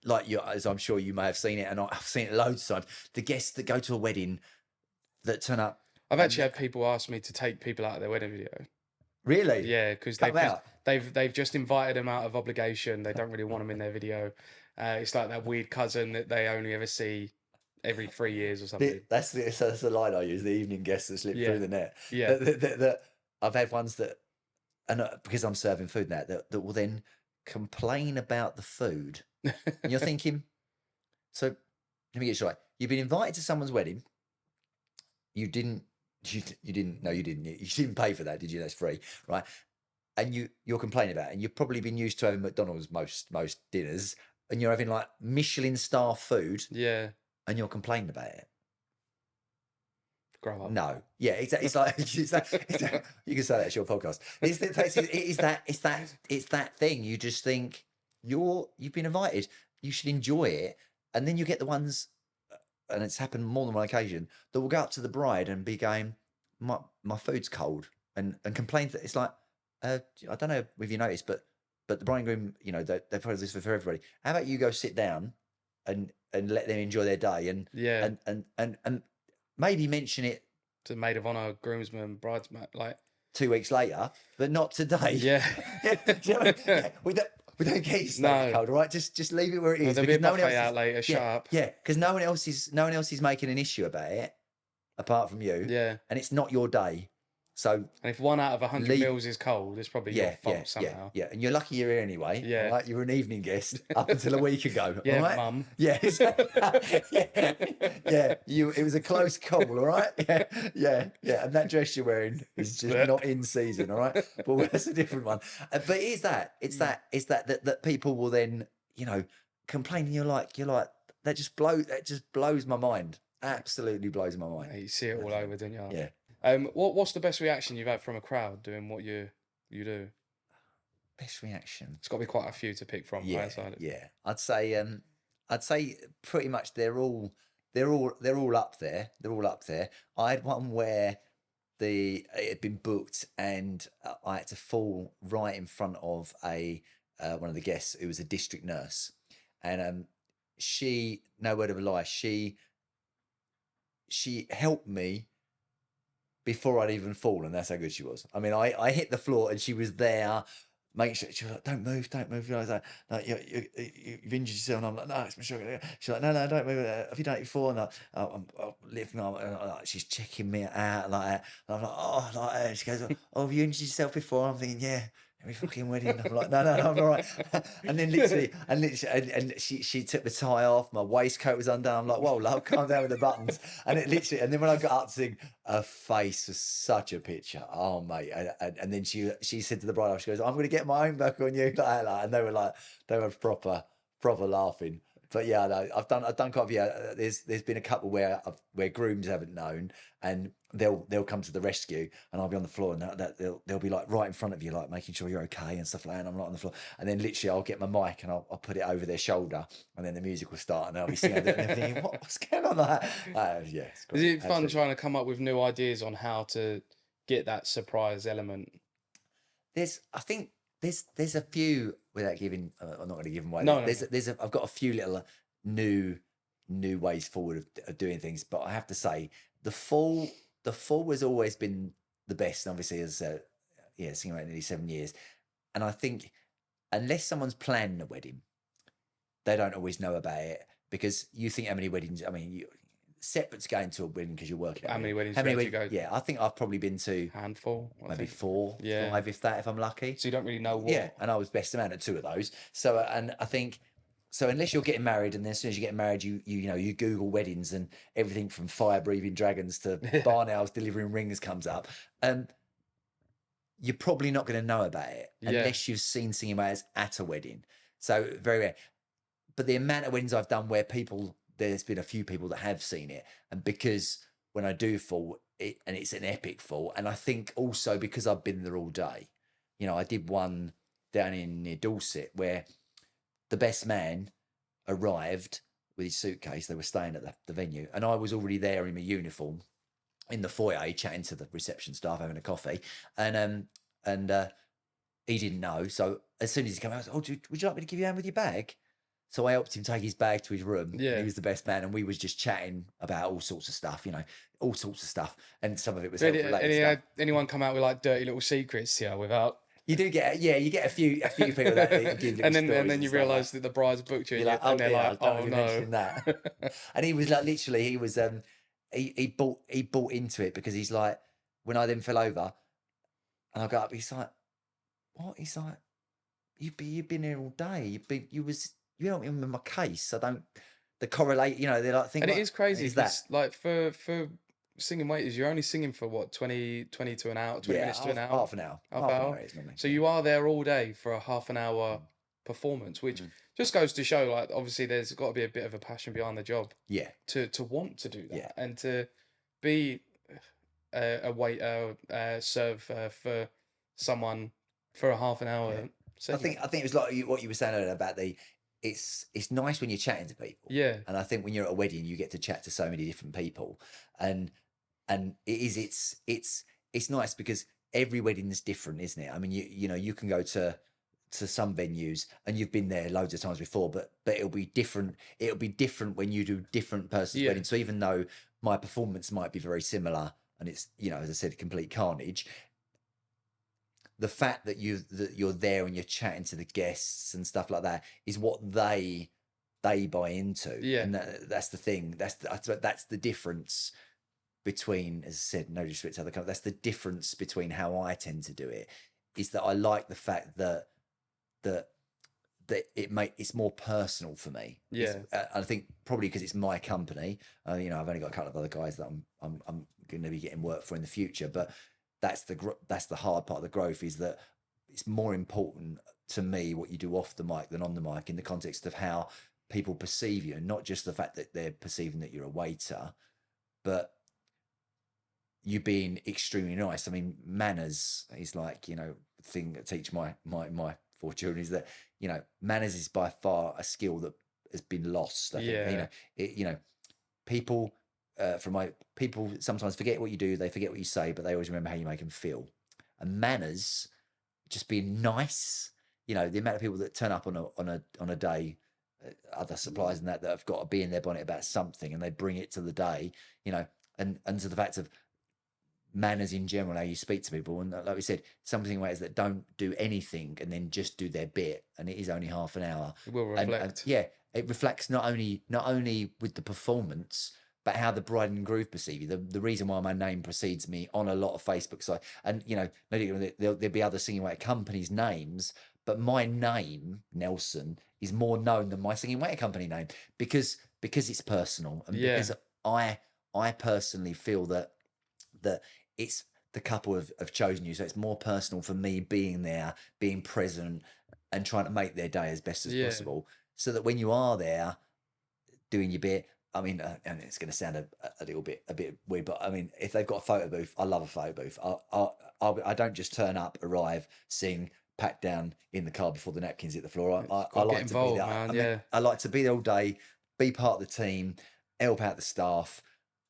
like you, as I'm sure you may have seen it, and I've seen it loads of times. The guests that go to a wedding that turn up. I've actually had people ask me to take people out of their wedding video. Really? Yeah, because they've just invited them out of obligation. They don't really want them in their video, It's like that weird cousin that they only ever see every 3 years or something. That's the line I use. The evening guests that slip through the net. Yeah. That I've had ones that, and because I'm serving food now, that will then complain about the food. And you're thinking, so let me get this right. You've been invited to someone's wedding. You didn't. No, you didn't. You didn't pay for that, did you? That's free, right? And you're complaining about it. And you've probably been used to having McDonald's most dinners, and you're having like Michelin star food. Yeah. And you're complaining about it. Grow up. No, yeah, exactly. It's like you can say that's your podcast. It's that thing. You just think you've been invited. You should enjoy it, and then you get the ones, and it's happened more than one occasion, that will go up to the bride and be going, my food's cold, and complain that it's like, I don't know if you noticed, but the bride and groom, you know, they probably this for everybody. How about you go sit down and let them enjoy their day, and maybe mention it to maid of honor, groomsman, bridesmaid, like 2 weeks later, but not today. Yeah. You know, we don't get your stomach cold, all right? Just leave it where it is. There'll be a buffet out later. Shut up. Yeah, because no one else is making an issue about it apart from you. Yeah. And it's not your day. So, and if 1 out of 100 meals is cold, it's probably your fault somehow. Yeah, and you're lucky you're here anyway. Yeah, right? You were an evening guest up until a week ago. Yeah, all right? mum. Yeah, yeah. It was a close call. All right. Yeah. And that dress you're wearing is just not in season. All right, but that's a different one. But it's that people will then, you know, complain. And you're like that just blows my mind. Absolutely blows my mind. You see it all over, don't you? Yeah. What's the best reaction you've had from a crowd doing what you do? Best reaction. It's got to be quite a few to pick from. Yeah, right? Yeah. I'd say pretty much they're all up there. They're all up there. I had one where it had been booked, and I had to fall right in front of one of the guests who was a district nurse, and she, no word of a lie, she helped me before I'd even fallen. That's how good she was. I mean, I hit the floor and she was there, making sure. She was like, don't move. I was like, you've injured yourself. And I'm like, no, it's my sugar. She's like, no, don't move. Have you done it before? And I'm lifting up, and she's checking me out like that. And I'm like, oh, like that. She goes, oh, have you injured yourself before? I'm thinking, yeah. Every fucking wedding. I'm like, no, I'm all right. And then literally, and she took the tie off. My waistcoat was undone. I'm like, whoa, love, calm down with the buttons. And it literally, and then when I got up to sing, her face was such a picture. Oh mate. And then she said to the bride, she goes, I'm going to get my own back on you. Like, and they were proper laughing. But yeah, no, I've done quite a few. There's been a couple where grooms haven't known, and they'll come to the rescue, and I'll be on the floor, and they'll be like right in front of you, like making sure you're okay and stuff like that. And I'm not on the floor, and then literally I'll get my mic and I'll put it over their shoulder, and then the music will start, and they'll be singing, and they're thinking, what's going on there? Yeah, it's great. Is it fun trying to come up with new ideas on how to get that surprise element? I think there's a few, without giving, I'm not going to give them away. No. I've got a few little new ways forward of doing things, but I have to say the fall has always been the best. And obviously, as singing around nearly 7 years, and I think unless someone's planning a wedding, they don't always know about it, because you think how many weddings. I mean, separate to going to a wedding because you're working. How many weddings do you go? Yeah, I think I've probably been to handful, maybe 4, yeah, 5, if I'm lucky. So you don't really know what. Yeah, and I was best man at 2 of those. So and I think so unless you're getting married, and then as soon as you get married, you Google weddings, and everything from fire breathing dragons to barn owls delivering rings comes up. You're probably not going to know about it unless you've seen Singing Matters at a wedding. So very rare. But the amount of weddings I've done where there's been a few people that have seen it, and because when I do fall, and it's an epic fall, and I think also because I've been there all day. I did one down near Dorset where the best man arrived with his suitcase. They were staying at the venue, and I was already there in my uniform in the foyer chatting to the reception staff, having a coffee, and he didn't know. So as soon as he came out, I was like, would you like me to give you a hand with your bag? So I helped him take his bag to his room. Yeah. He was the best man, and we was just chatting about all sorts of stuff, all sorts of stuff. And some of it was health related stuff. Anyone come out with like dirty little secrets, without You do get, yeah, you get a few people that give little And stories then and you stuff like realise that the bride's booked you, you're like, and oh they're dear, like, I don't "Oh want to be no." mentioning that. And he was like, literally, he bought into it because he's like, when I then fell over and I got up, he's like, what? He's like, you've been here all day. You helped me with my case. I don't the correlate. You know, they're like, think And it what is crazy is that? because, like, for singing waiters, you're only singing for what, 20 to an hour, 20 Yeah, minutes to an hour, half an hour, half hour. it is normally. So Yeah. you are there all day for a half an hour Mm, performance, which mm. just goes to show, like, obviously there's got to be a bit of a passion behind the job Yeah, to want to do yeah, that and to be a waiter, serve for someone for a half an yeah. hour segment. I think it was like what you were saying earlier about it's nice when you're chatting to people, Yeah, and I think when you're at a wedding, you get to chat to so many different people, and it's nice because every wedding is different, isn't it? I mean, you know, you can go to some venues and you've been there loads of times before, but it'll be different. It'll be different when you do different person's yeah, wedding. So even though my performance might be very similar, and it's, you know, as I said, complete carnage, the fact that you're there and you're chatting to the guests and stuff like that is what they buy into, yeah, and that's the thing. That's the difference between, as I said, no disrespect to other companies, that's the difference between how I tend to do it. Is that I like the fact that it's more personal for me. It's, yeah, I think probably because it's my company. You know, I've only got a couple of other guys that I'm going to be getting work for in the future, but that's the hard part of the growth, is that it's more important to me what you do off the mic than on the mic, in the context of how people perceive you, and not just the fact that they're perceiving that you're a waiter, but you being extremely nice. I mean, manners is like, you know, thing that teach my 4 children is that, you know, manners is by far a skill that has been lost. I think, you yeah, know, you know, people people sometimes forget what you do, they forget what you say, but they always remember how you make them feel. And manners, just being nice, you know, the amount of people that turn up on a day, other suppliers and that have got to be in their bonnet about something, and they bring it to the day, you know, and to the fact of manners in general, how you speak to people. And like we said, something ways that don't do anything and then just do their bit, and it is only half an hour. it will And reflect. yeah, it reflects not only with the performance, but how the bride and groom perceive you. The reason why my name precedes me on a lot of Facebook sites, and you know, there'll be other singing waiter companies' names, but my name, Nelson, is more known than my singing waiter company name, because it's personal, and Yeah, because I personally feel that it's the couple have chosen you. So it's more personal for me being there, being present, and trying to make their day as best as yeah, possible. So that when you are there doing your bit, I mean, and it's going to sound a little bit weird, but I mean, if they've got a photo booth, I love a photo booth. I don't just turn up, arrive, sing, pat down in the car before the napkins hit the floor. I got to get like to be involved, there. man. I mean, Yeah, I like to be there all day, be part of the team, help out the staff,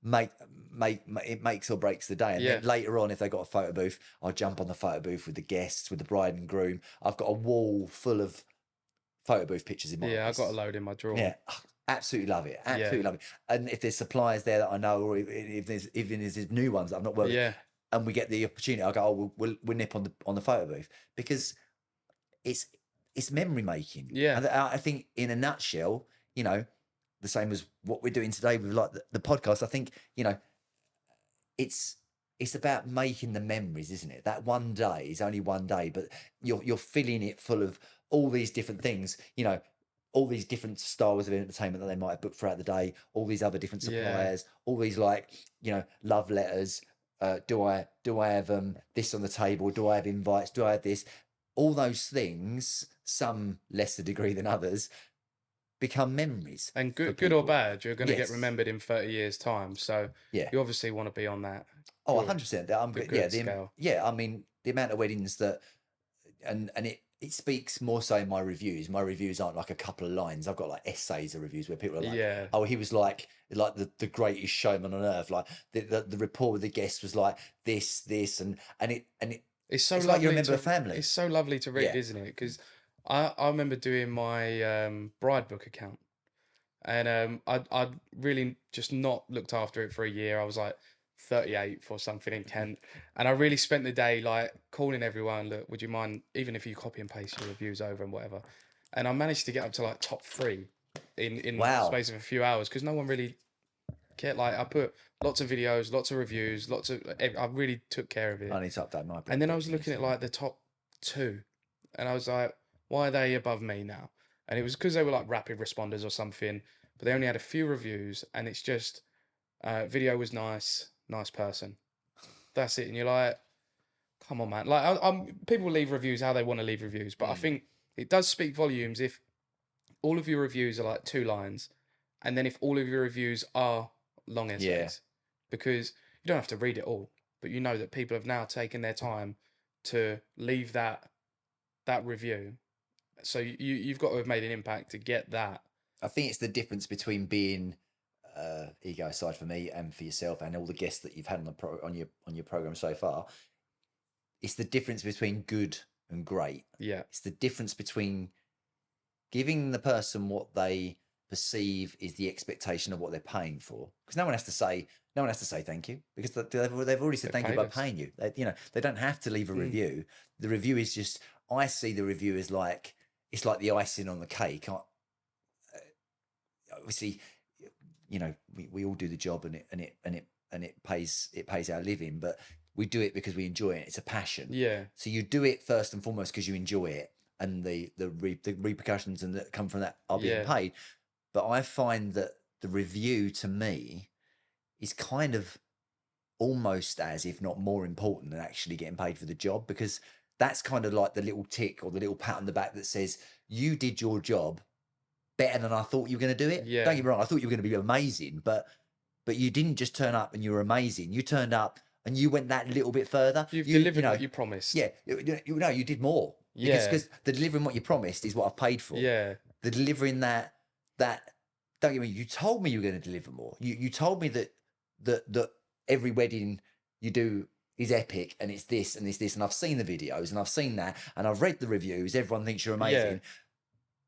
make it makes or breaks the day. And yeah, then later on, if they got a photo booth, I'll jump on the photo booth with the guests, with the bride and groom. I've got a wall full of photo booth pictures in my yeah. I got a office. load in my drawer. Yeah, absolutely love it. Yeah, Absolutely love it. And if there's suppliers there that I know, or if there's new ones that I've not worked with, yeah, and we get the opportunity, I'll go, oh, we'll nip on the photo booth, because it's it's memory making. yeah, And I think, in a nutshell, you know, the same as what we're doing today with like the podcast. I think, you know, it's it's about making the memories, isn't it? That one day is only one day, but you're filling it full of all these different things, you know, all these different styles of entertainment that they might have booked throughout the day, all these other different yeah. suppliers, all these, like, you know, love letters. Do I have this on the table? Do I have invites? Do I have this? All those things, some lesser degree than others, become memories And for good or people. bad, you're going to get Yes. remembered in 30 years' time. So Yeah. you obviously want to be on that Oh, good, 100%. I'm the good. Yeah, good scale. yeah. I mean, the amount of weddings that, and it speaks more so in my reviews. My reviews aren't like a couple of lines. I've got like essays of reviews where people are like, Yeah, "Oh, he was like the greatest showman on earth." Like the rapport with the guests was like this, and it's so it's like you're a lovely member to of family. it's so lovely to read, Yeah. isn't it? Because I remember doing my bride book account, and I'd really just not looked after it for a year. I was like, 38th or something in Kent, and I really spent the day like calling everyone, look, would you mind, even if you copy and paste your reviews over and whatever, and I managed to get up to like top 3 in the Wow. space of a few hours because no one really cared. Like I put lots of videos, lots of reviews, I really took care of it. I need to update my blog. And then I was looking at like the top 2, and I was like, why are they above me now? And it was because they were like rapid responders or something, but they only had a few reviews, and it's just video was nice person. That's it. And you're like, come on, man. Like people leave reviews how they want to leave reviews, but I think it does speak volumes if all of your reviews are like 2 lines, and then if all of your reviews are long essays, because you don't have to read it all, but you know that people have now taken their time to leave that review. So you've got to have made an impact to get that. I think it's the difference between being ego aside for me and for yourself and all the guests that you've had on your program so far. It's the difference between good and great. Yeah. It's the difference between giving the person what they perceive is the expectation of what they're paying for, because no one has to say thank you, because they've already said thank you by paying you. They don't have to leave a review. The review is just, I see the review as like, it's like the icing on the cake. Obviously, we all do the job and it pays our living, but we do it because we enjoy it. It's a passion. Yeah. So you do it first and foremost because you enjoy it, and the repercussions and that come from that are being paid. But I find that the review to me is kind of almost as, if not more important than actually getting paid for the job, because that's kind of like the little tick or the little pat on the back that says you did your job better than I thought you were going to do it. Yeah. Don't get me wrong, I thought you were going to be amazing, but you didn't just turn up and you were amazing. You turned up and you went that little bit further. You delivered what you promised. Yeah, you did more. Yeah. Because the delivering what you promised is what I've paid for. Yeah. The delivering that don't get me, you told me you were going to deliver more. You told me that every wedding you do is epic and it's this and this, and I've seen the videos and I've seen that and I've read the reviews. Everyone thinks you're amazing. Yeah.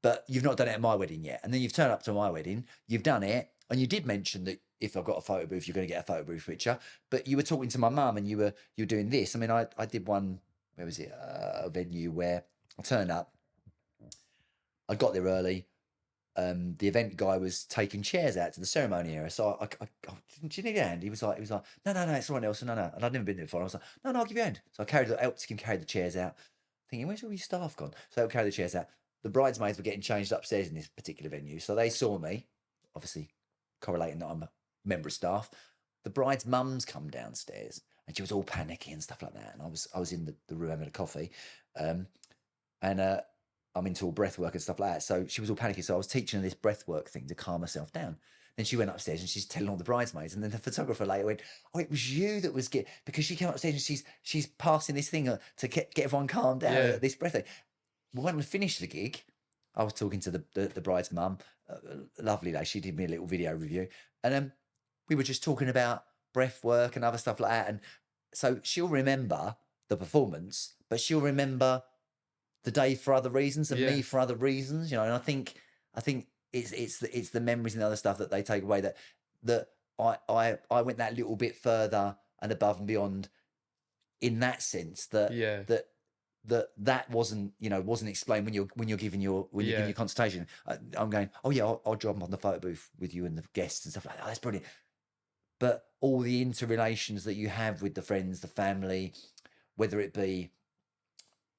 But you've not done it at my wedding yet. And then you've turned up to my wedding, you've done it, and you did mention that if I've got a photo booth, you're going to get a photo booth picture. But you were talking to my mum and you were doing this. I mean, I did one, where was it? A venue where I turned up. I got there early. The event guy was taking chairs out to the ceremony area. So I do you need a hand? He was like, no, it's all right, Nelson, no. And I'd never been there before. I was like, no, I'll give you a hand. So I helped him carry the chairs out, thinking, where's all your staff gone? So I helped carry the chairs out. The bridesmaids were getting changed upstairs in this particular venue. So they saw me, obviously correlating that I'm a member of staff. The bride's mum's come downstairs and she was all panicky and stuff like that. And I was in the room having a coffee. And I'm into all breath work and stuff like that. So she was all panicky. So I was teaching her this breath work thing to calm herself down. Then she went upstairs and she's telling all the bridesmaids. And then the photographer later went, oh, it was you that was because she came upstairs and she's passing this thing to get everyone calmed down. Yeah. This breath thing. When we finished the gig, I was talking to the bride's mum, lovely lady. She did me a little video review, and we were just talking about breath work and other stuff like that. And so she'll remember the performance, but she'll remember the day for other reasons and me for other reasons, And I think it's the memories and the other stuff that they take away, that I went that little bit further and above and beyond in that sense, that wasn't explained when you're giving your consultation. I'm going, oh yeah, I'll jump on the photo booth with you and the guests and stuff like that. Oh, that's brilliant. But all the interrelations that you have with the friends, the family, whether it be,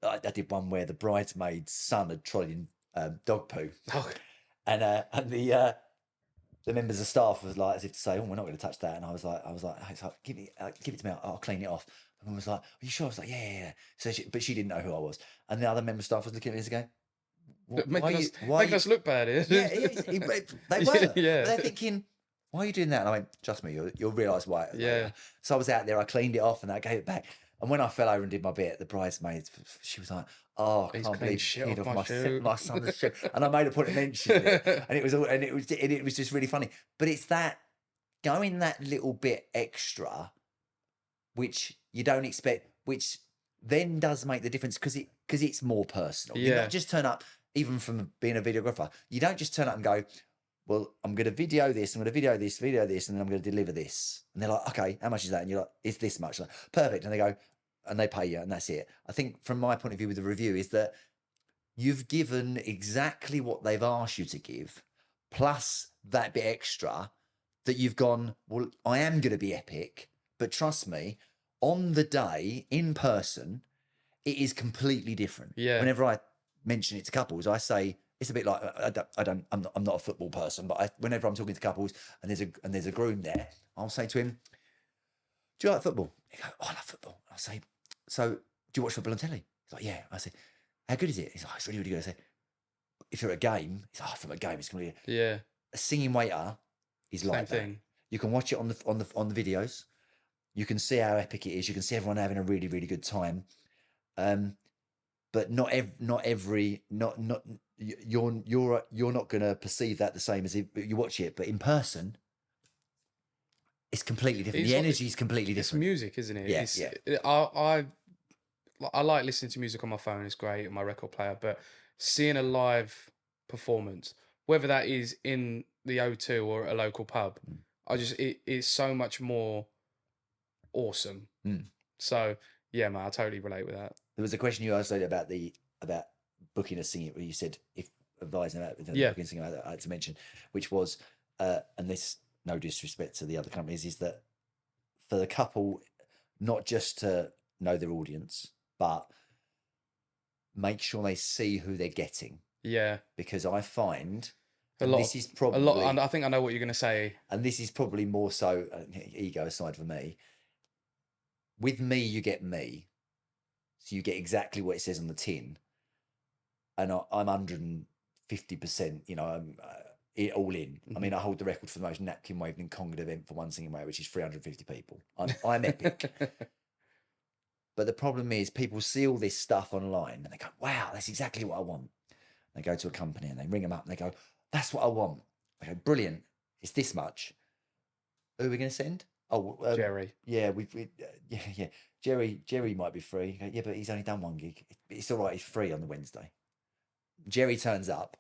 I did one where the bridesmaid's son had trod in dog poo, and the members of staff was like, as if to say, oh, we're not going to touch that. And I was like, give it to me, I'll clean it off. And was like, are you sure? I was like, yeah. So but she didn't know who I was. And the other member of staff was looking at me and going, making us look bad here. Yeah, they were. Yeah. But they're thinking, why are you doing that? And I went, trust me, you'll realise why. Yeah. So I was out there, I cleaned it off and I gave it back. And when I fell over and did my bit, the bridesmaid, she was like, oh, I can't believe shit off my son's shoe. And I made a point of mentioning it. And it was just really funny. But it's that going that little bit extra, which you don't expect, which then does make the difference because it's more personal. You don't just turn up, even from being a videographer, you don't just turn up and go, well, I'm going to video this, I'm going to video this, and then I'm going to deliver this. And they're like, okay, how much is that? And you're like, it's this much. Like, perfect. And they go, and they pay you, and that's it. I think from my point of view with the review is that you've given exactly what they've asked you to give, plus that bit extra that you've gone, well, I am going to be epic, but trust me, on the day, in person, it is completely different. Yeah. Whenever I mention it to couples, I say, it's a bit like, I'm not a football person, but whenever I'm talking to couples and there's a groom there, I'll say to him, do you like football? He goes, oh, I love football. I'll say, so do you watch football on telly? He's like, yeah. I say, how good is it? He's like, it's really, really good. I say, if you're at a game, he's like, from a game, it's going to be Yeah. a singing waiter is Same like that. thing. You can watch it on the videos. You can see how epic it is. You can see everyone having a really, really good time. But you're not going to perceive that the same as if you watch it. But in person, it's completely different. The energy is completely different. It's music, isn't it? Yeah, I like listening to music on my phone. It's great on my record player, but seeing a live performance, whether that is in the O2 or at a local pub, it's so much more awesome. So yeah, man, I totally relate with that. There was a question you asked earlier about booking a singer, where you said if advising about booking a singer, I had to mention, which was, and this, no disrespect to the other companies, is that for the couple, not just to know their audience, but make sure they see who they're getting. Yeah. Because I find this is probably a lot. I think I know what you're going to say. And this is probably more so, ego aside for me. With me, you get me. So you get exactly what it says on the tin. And I'm 150%, I'm all in. I mean, I hold the record for the most napkin waving conga event for one singing way, which is 350 people. I'm epic. But the problem is people see all this stuff online and they go, wow, that's exactly what I want. They go to a company and they ring them up and they go, that's what I want. I go, brilliant. It's this much. Who are we going to send? Oh, Jerry. Yeah, yeah. Jerry might be free. Go, yeah, but he's only done one gig. It's all right. He's free on the Wednesday. Jerry turns up.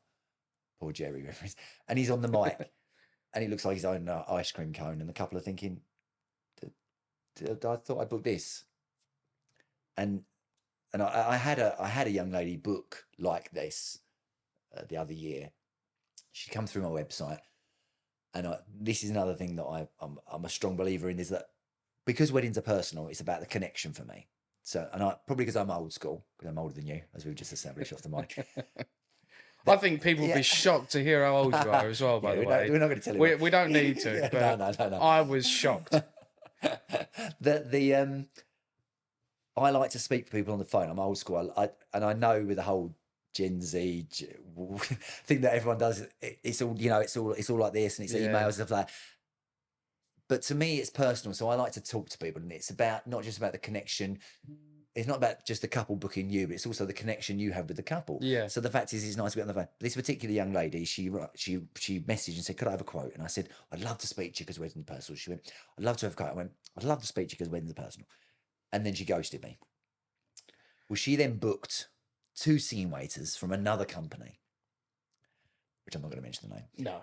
Poor Jerry reference. And he's on the mic. And he looks like his own ice cream cone. And the couple are thinking, I thought I booked this. And I had a young lady book like this the other year. She come through my website, and this is another thing that I'm a strong believer in, is that because weddings are personal, it's about the connection for me. So, and probably because I'm old school, because I'm older than you, as we've just established off the mic. I think people would be shocked to hear how old you are as well. By the way, we're not going to tell you. We don't need to. But no. I was shocked. I like to speak to people on the phone. I'm old school. I know with the whole Gen Z thing that everyone does, it's all it's all like this, and it's emails and stuff like that. But to me, it's personal. So I like to talk to people, and it's about not just about the connection. It's not about just the couple booking you, but it's also the connection you have with the couple. Yeah. So the fact is, it's nice to be on the phone. This particular young lady, she messaged and said, "Could I have a quote?" And I said, "I'd love to speak to you because weddings are personal." She went, "I'd love to have a quote." I went, "I'd love to speak to you because weddings are personal." And then she ghosted me. Well, she then booked 2 singing waiters from another company, which I'm not going to mention the name. No.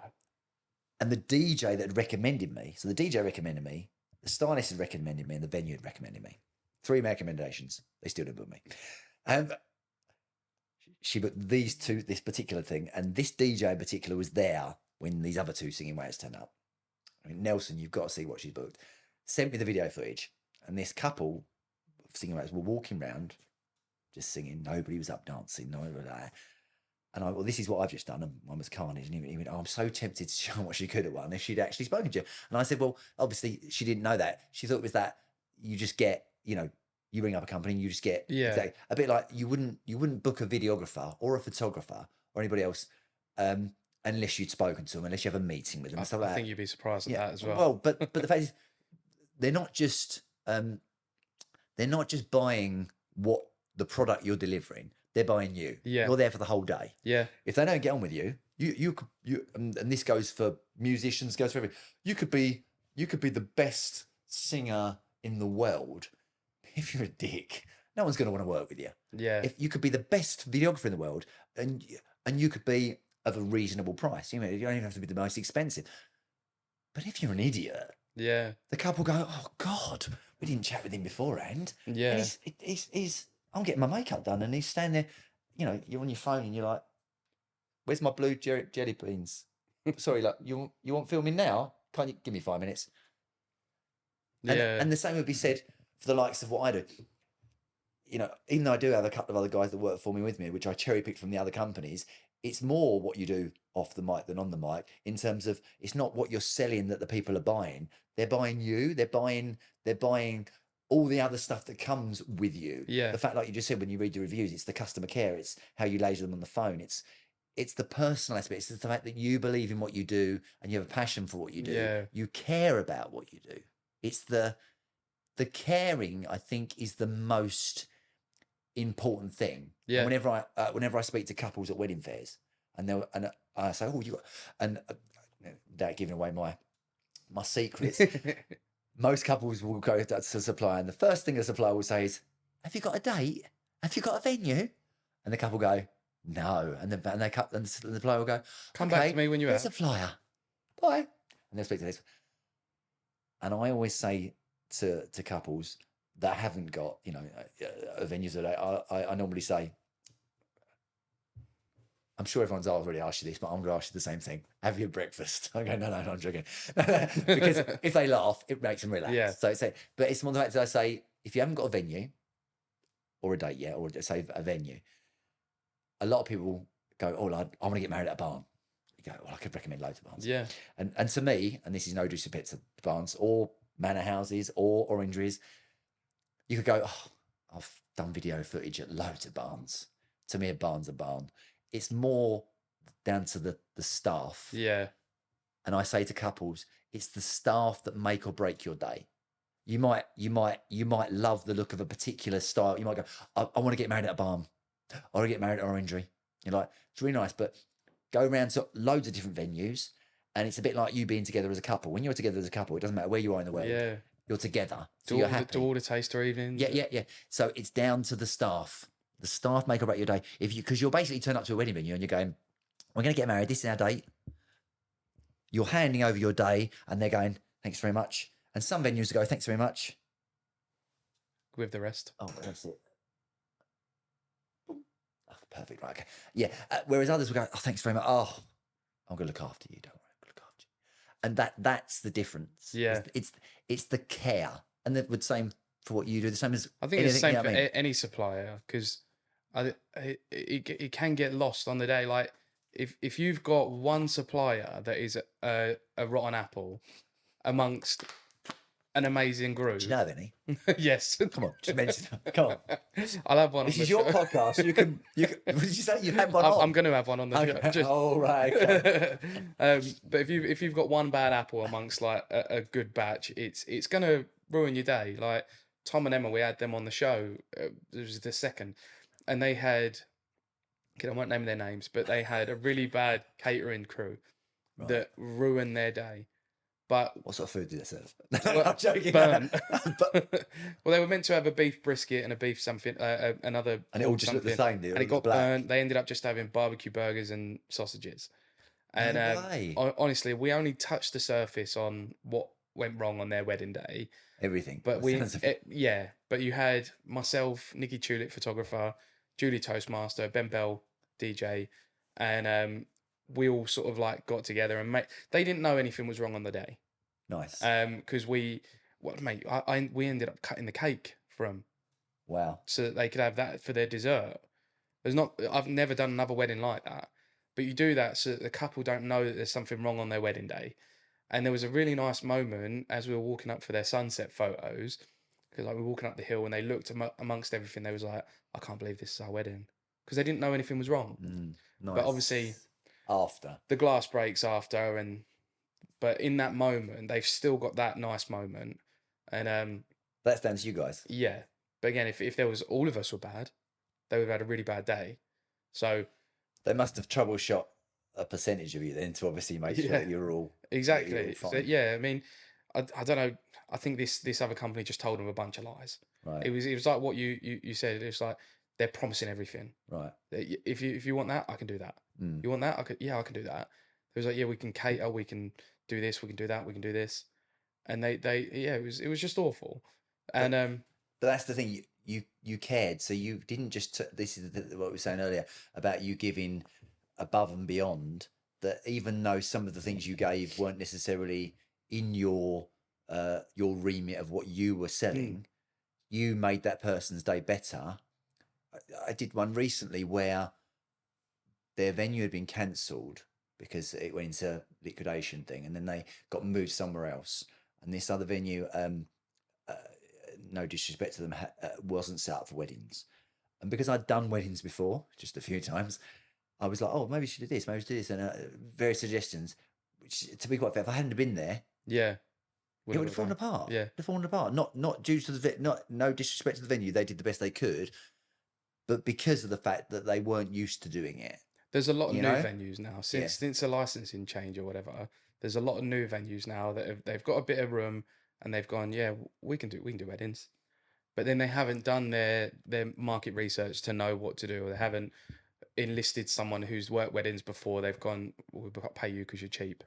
And the DJ that had recommended me, so the DJ recommended me, the stylist had recommended me, and the venue had recommended me. 3 recommendations. They still didn't book me. She booked this particular thing, and this DJ in particular was there when these other 2 singing waiters turned up. I mean, Nelson, you've got to see what she's booked. Sent me the video footage, and this couple of singing waiters were walking around, just singing. Nobody was up dancing. Nobody was there. And well, this is what I've just done. And one was carnage. And he went, oh, I'm so tempted to show what she could have won if she'd actually spoken to you. And I said, well, obviously she didn't know that. She thought it was that you just get, you ring up a company and you just get a bit like you wouldn't book a videographer or a photographer or anybody else unless you'd spoken to them, unless you have a meeting with them. I think you'd be surprised at that as well. Well, but the fact is, they're not just buying what the product you're delivering. They're buying you. Yeah. You're there for the whole day. Yeah. If they don't get on with you, and this goes for musicians, goes for everything. You could be the best singer in the world. If you're a dick, no one's going to want to work with you. Yeah. If you could be the best videographer in the world, and you could be of a reasonable price. You know, you don't even have to be the most expensive. But if you're an idiot, Yeah. the couple go, "Oh God, we didn't chat with him beforehand." Yeah. And he's I'm getting my makeup done, and he's standing there. You know, you're on your phone, and you're like, "Where's my blue jelly beans? Sorry, like you want filming now? Can't you give me 5 minutes?" Yeah. And the same would be said for the likes of what I do. You know, even though I do have a couple of other guys that work for me with me, which I cherry pick from the other companies, it's more what you do off the mic than on the mic, in terms of it's not what you're selling that the people are buying. They're buying you. They're buying all the other stuff that comes with you. Yeah. The fact, like you just said, when you read the reviews, it's the customer care. It's how you laser them on the phone. It's the personal aspect. It's the fact that you believe in what you do and you have a passion for what you do. Yeah. You care about what you do. It's the caring, I think, is the most important thing. Yeah. And whenever I speak to couples at wedding fairs, and I say, "Oh, you got," and without giving away my secrets, most couples will go to the supplier, and the first thing the supplier will say is, "Have you got a date? Have you got a venue?" And the couple go, "No," and the supplier will go, Come "Okay, back to me when you're here's out. a flyer. Bye." And they'll speak to this, and I always say to couples that haven't got, you know, a venue today, I normally say, I'm sure everyone's already asked you this, but I'm going to ask you the same thing. Have your breakfast. I go, no, I'm joking. Because if they laugh, it makes them relax. Yeah. So but it's more the fact that I say, if you haven't got a venue or a date yet, or say a venue, a lot of people go, "Oh, I want to get married at a barn." You go, "Well, I could recommend loads of barns." Yeah. And to me, and this is no disrespect to barns or manor houses or orangeries, you could go, "Oh, I've done video footage at loads of barns." To me, a barn's a barn. It's more down to the staff. Yeah. And I say to couples, it's the staff that make or break your day. You might love the look of a particular style. You might go, I want to get married at a barn. I want to get married at an orangery. You're like, it's really nice, but go around to loads of different venues, and it's a bit like you being together as a couple. When you're together as a couple, it doesn't matter where you are in the world. Yeah. You're together. So Do you're all the, happy. do all the taster evenings. Yeah. So it's down to the staff. The staff make or break your day. Because you're basically turn up to a wedding venue and you're going, "We're going to get married. This is our date." You're handing over your day, and they're going, "Thanks very much." And some venues go, "Thanks very much." With the rest. Oh, that's it. Oh, perfect. Right. Okay. Yeah. Whereas others will go, "Oh, thanks very much. Oh, I'm going to look after you. Don't worry. I'm going to look after you." And that's the difference. Yeah. It's the care. And the same for what you do. The same as I think it's the same for I mean? any supplier, because it can get lost on the day. Like if you've got one supplier that is a rotten apple amongst an amazing group. Do you have any? Yes. Come on, just mention them. Come on. I'll have one. This on is the your show. podcast. You can. What did you say? You had one on. I'm going to have one on the Okay. show. Oh, right. Okay. But if you've got one bad apple amongst like a good batch, it's going to ruin your day. Like Tom and Emma, we had them on the show. It was the second, and they had. I won't name their names, but they had a really bad catering crew that ruined their day. But what sort of food did they serve? Well, I'm joking. burnt. Well, they were meant to have a beef brisket and a beef something, another. And it all just looked the same, did it? And it got burnt. They ended up just having barbecue burgers and sausages. And honestly, we only touched the surface on what went wrong on their wedding day. Everything. But but you had myself, Nikki Tulip, photographer, Julie Toastmaster, Ben Bell, DJ, and we all sort of like got together and they didn't know anything was wrong on the day. Nice. Because we ended up cutting the cake for them. Wow. So that they could have that for their dessert. I've never done another wedding like that, but you do that so that the couple don't know that there's something wrong on their wedding day. And there was a really nice moment as we were walking up for their sunset photos, because like we were walking up the hill and they looked amongst everything. They was like, "I can't believe this is our wedding," because they didn't know anything was wrong. Nice. But obviously, after the glass breaks after, but in that moment, they've still got that nice moment, and that's down to you guys. Yeah, but again, if there was all of us were bad, they would have had a really bad day. So they must have troubleshot a percentage of you then to obviously make sure that you're all exactly. You're all So, I mean, I don't know. I think this other company just told them a bunch of lies. Right. It was like what you said. It's like they're promising everything. Right. If you want that, I can do that. You want that? I can do that. It was like, yeah, we can cater, we can do this, we can do that, we can do this. And yeah, it was just awful. And But that's the thing. You cared, so you didn't just. This is what we were saying earlier about you giving above and beyond. That even though some of the things you gave weren't necessarily in your remit of what you were selling, you made that person's day better. I did one recently where their venue had been cancelled because it went into liquidation thing, and then they got moved somewhere else. And this other venue, no disrespect to them, wasn't set up for weddings. And because I'd done weddings before, just a few times, I was like, oh, maybe we should do this, maybe we should do this, and various suggestions. Which, to be quite fair, if I hadn't been there, yeah, it would have fallen apart. Yeah, It would have fallen apart. Not due to no disrespect to the venue, they did the best they could, but because of the fact that they weren't used to doing it. there's a lot of new venues now since the licensing change or whatever. There's a lot of new venues now that they've got a bit of room and they've gone, yeah, we can do weddings, but then they haven't done their market research to know what to do, or they haven't enlisted someone who's worked weddings before. They've gone, we'll pay you because you're cheap,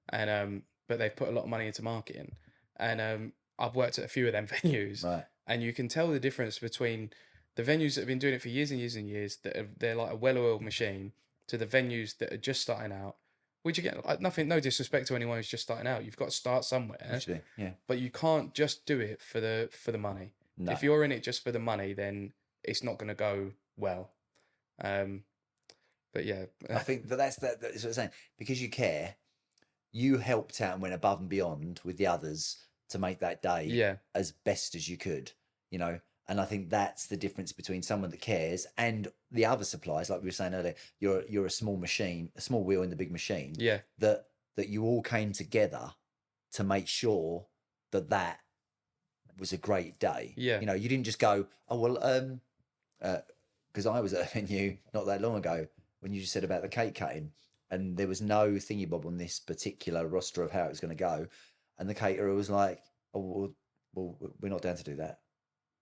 and but they've put a lot of money into marketing, and I've worked at a few of them venues, Right. and you can tell the difference between the venues that have been doing it for years and years and years, they're like a well-oiled machine, to the venues that are just starting out. Which again, like, no disrespect to anyone who's just starting out. You've got to start somewhere. Actually, yeah. But you can't just do it for the money. No. If you're in it just for the money, then it's not going to go well. But yeah, I think that's what I'm saying. Because you care, you helped out and went above and beyond with the others to make that day as best as you could, And I think that's the difference between someone that cares and the other suppliers, like we were saying earlier. You're a small machine, a small wheel in the big machine. Yeah. That you all came together to make sure that was a great day. Yeah. You didn't just go, oh well, because I was at a venue not that long ago when you just said about the cake cutting, and there was no thingy bob on this particular roster of how it was going to go, and the caterer was like, oh well, we're not down to do that.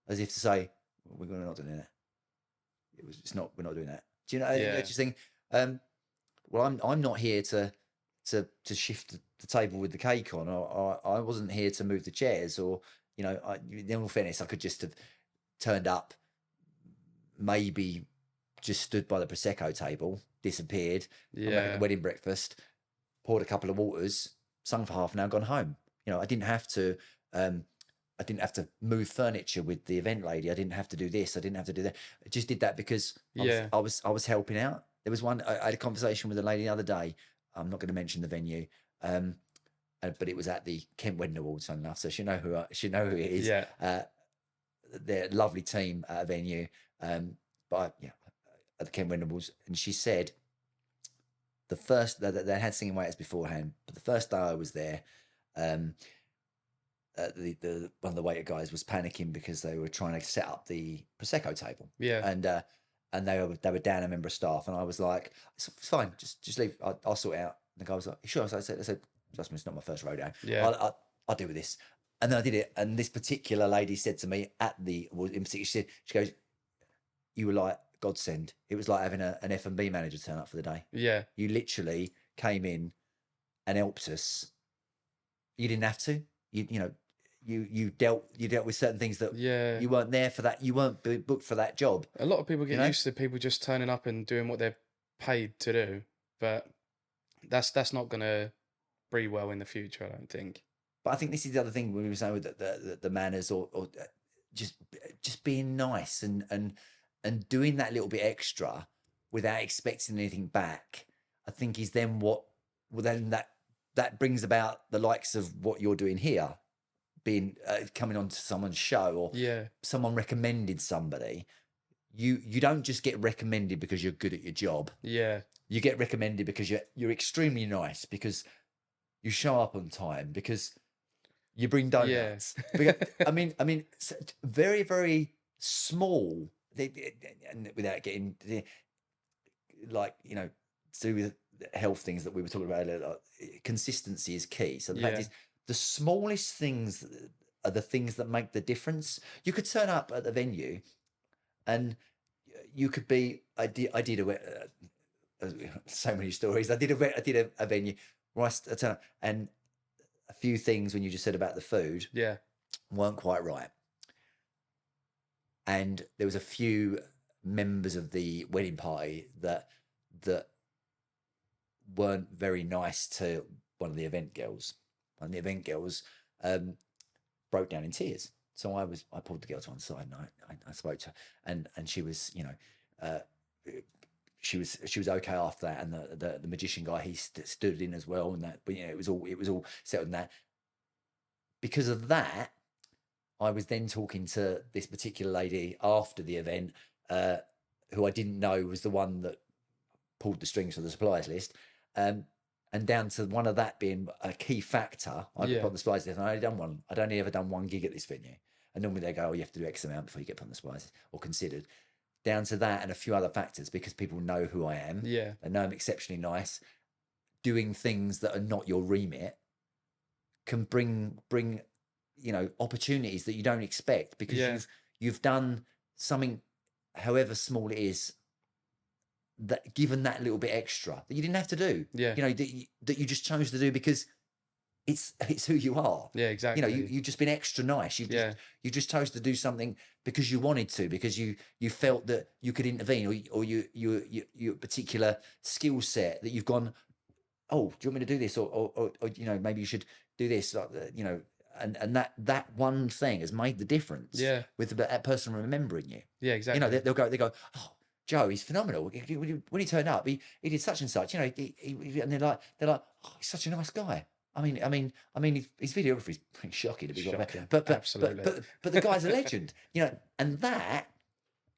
As if to say, we're not doing that. We're not doing that. Do you know? I just think, well, I'm not here to shift the table with the cake on, or I wasn't here to move the chairs, or in all fairness, I could just have turned up, maybe just stood by the prosecco table, disappeared, at the wedding breakfast, poured a couple of waters, sung for half an hour, gone home. I didn't have to. I didn't have to move furniture with the event lady. I didn't have to do this. I didn't have to do that. I just did that because I was helping out. There was one. I had a conversation with a lady the other day. I'm not going to mention the venue, but it was at the Kent Wedding Awards, fun enough. So she know who it is. Yeah. They're a lovely team at a venue. At the Kent Wedding Awards, and she said the first they had singing waiters beforehand, but the first day I was there, the one of the waiter guys was panicking because they were trying to set up the prosecco table. Yeah. And they were down a member of staff, and I was like, it's fine, just leave. I'll sort it out. And the guy was like, sure. So I said, trust me, it's not my first rodeo. Yeah. I'll deal with this. And then I did it. And this particular lady said to me she goes, you were like godsend. It was like having an F&B manager turn up for the day. Yeah. You literally came in and helped us. You didn't have to. You dealt with certain things that you weren't there for that. You weren't booked for that job. A lot of people get used to people just turning up and doing what they're paid to do, but that's not going to breed well in the future, I don't think. But I think this is the other thing when we were saying with the manners, or just being nice and doing that little bit extra without expecting anything back. I think is then that brings about the likes of what you're doing here, being coming onto someone's show, or someone recommended somebody. You don't just get recommended because you're good at your job. Yeah. You get recommended because you're extremely nice, because you show up on time, because you bring donuts. I mean, very, very small, and without getting like, to do with health things that we were talking about earlier, like, consistency is key. So the fact is, the smallest things are the things that make the difference. You could turn up at the venue and you could be, I did a so many stories. I did a venue where I turned up, and a few things when you just said about the food weren't quite right. And there was a few members of the wedding party that weren't very nice to one of the event girls. And the event girls broke down in tears. So I pulled the girl to one side and I spoke to her, and she was, she was okay after that. And the magician guy, he stood in as well, and that, but it was all settled in that. Because of that, I was then talking to this particular lady after the event, who I didn't know was the one that pulled the strings for the suppliers list. And down to one of that being a key factor, I got put on the suppliers list, and I'd only ever done one gig at this venue. And normally they go, oh, you have to do X amount before you get put on the suppliers list, or considered. Down to that and a few other factors, because people know who I am. Yeah. They know I'm exceptionally nice. Doing things that are not your remit can bring opportunities that you don't expect, because you've done something, however small it is, that given that little bit extra that you didn't have to do. Yeah. That you just chose to do because it's who you are. Yeah, exactly. You've just been extra nice. You just chose to do something because you wanted to, because you felt that you could intervene, or your particular skill set that you've gone, oh, do you want me to do this, or maybe you should do this, and that one thing has made the difference. With that person remembering you. Yeah, exactly. They go, oh, Joe, he's phenomenal. When he turned up, he did such and such. And they're like, oh, he's such a nice guy. I mean, his videography is pretty shocking to be honest. But absolutely. But the guy's a legend. And that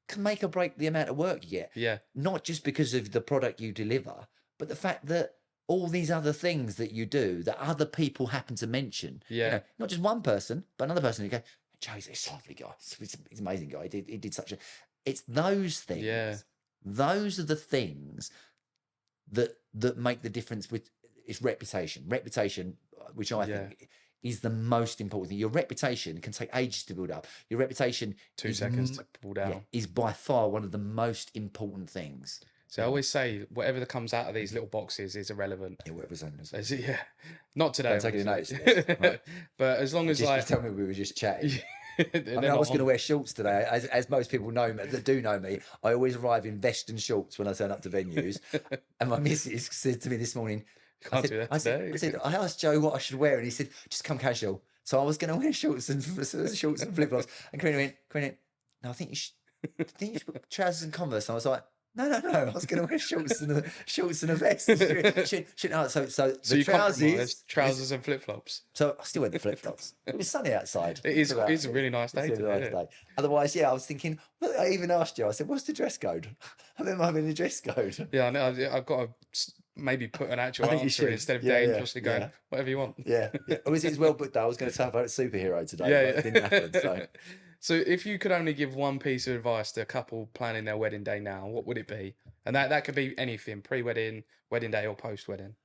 can make or break the amount of work you get. Yeah. Not just because of the product you deliver, but the fact that all these other things that you do that other people happen to mention. Yeah. Not just one person, but another person who go, Joe's a lovely guy. He's an amazing guy. He did such a. It's those things. Yeah. Those are the things that make the difference with its reputation. Reputation, which I think is the most important thing. Your reputation can take ages to build up. Your reputation 2 seconds to pull down. Is by far one of the most important things. So I always say, whatever that comes out of these little boxes is irrelevant. Yeah, whatever's on this. Yeah. Not today. Don't take any notice of this. Right. But as long as just tell me we were just chatting. I was going to wear shorts today. As most people know me, that do know me, I always arrive in vest and shorts when I turn up to venues. And my missus said to me this morning, I asked Joe what I should wear, and he said, just come casual. So I was going to wear shorts and flip-flops. And Karina went, no, I think you should put trousers and Converse. And I was like, no. I was going to wear shorts and a vest. So the trousers and flip-flops. So I still wear the flip-flops. It was sunny outside. It's a really nice day today. Otherwise, I was thinking, well, I even asked you, I said, what's the dress code? I remember having a dress code. Yeah, I know. I've got to maybe put an actual answer instead of dangerously going, whatever you want. Yeah. Or was it well booked though? I was going to talk about a superhero today, but it didn't happen. So if you could only give one piece of advice to a couple planning their wedding day now, what would it be? And that could be anything, pre-wedding, wedding day, or post-wedding.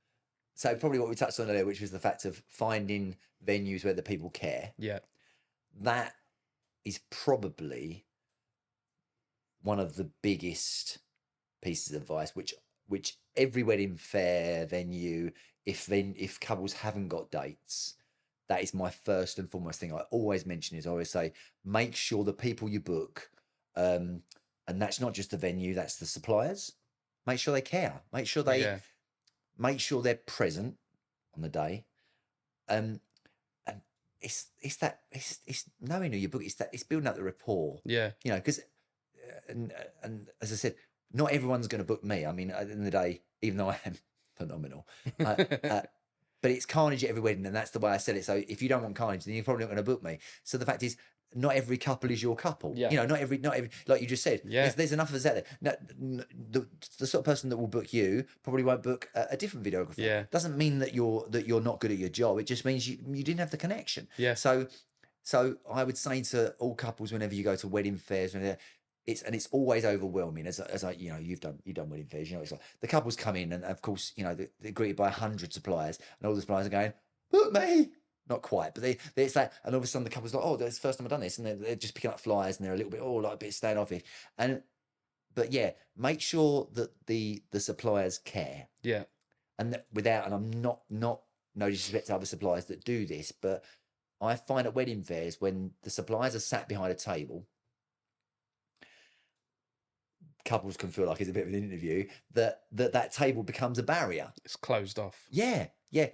So probably what we touched on earlier, which was the fact of finding venues where the people care. Yeah. That is probably one of the biggest pieces of advice, which every wedding fair venue, if couples haven't got dates, that is my first and foremost thing I always mention. Is I always say, make sure the people you book, and that's not just the venue, that's the suppliers. Make sure they care. Make sure they're present on the day. And it's knowing who you book. It's building up the rapport. Yeah. Because and as I said, not everyone's going to book me. I mean, at the end of the day, even though I am phenomenal, but it's carnage at every wedding, and that's the way I said it. So if you don't want carnage, then you're probably not going to book me. So the fact is, not every couple is your couple. Yeah. Not every, like you just said. Yeah. There's enough of us out there. No, the sort of person that will book you probably won't book a different videographer. Yeah. Doesn't mean that you're not good at your job. It just means you didn't have the connection. Yeah. So I would say to all couples, whenever you go to wedding fairs, it's always overwhelming. As you've done wedding fairs. It's like the couples come in, and of course, they're greeted by 100 suppliers, and all the suppliers are going, book me. Not quite, but it's like, and all of a sudden the couple's like, oh, that's the first time I've done this, and they're just picking up flyers, and they're a little bit, a bit standoffish, and but yeah, make sure that the suppliers care, Yeah. and and I'm not no disrespect to other suppliers that do this, but I find at wedding fairs when the suppliers are sat behind a table, couples can feel like it's a bit of an interview, that table becomes a barrier. It's closed off. Yeah, yeah.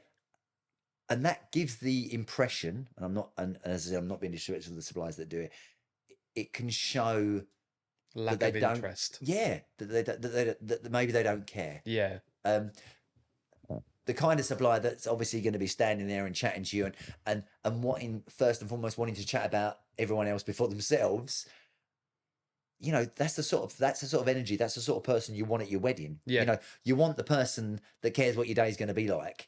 And that gives the impression, and as I say, I'm not being disrespectful to the suppliers that do it, it can show Lack that of they don't, interest. yeah, that maybe they don't care. Yeah. The kind of supplier that's obviously going to be standing there and chatting to you and wanting, first and foremost, wanting to chat about everyone else before themselves. You know, that's the sort of energy, that's the sort of person you want at your wedding. Yeah. You know, you want the person that cares what your day is going to be like.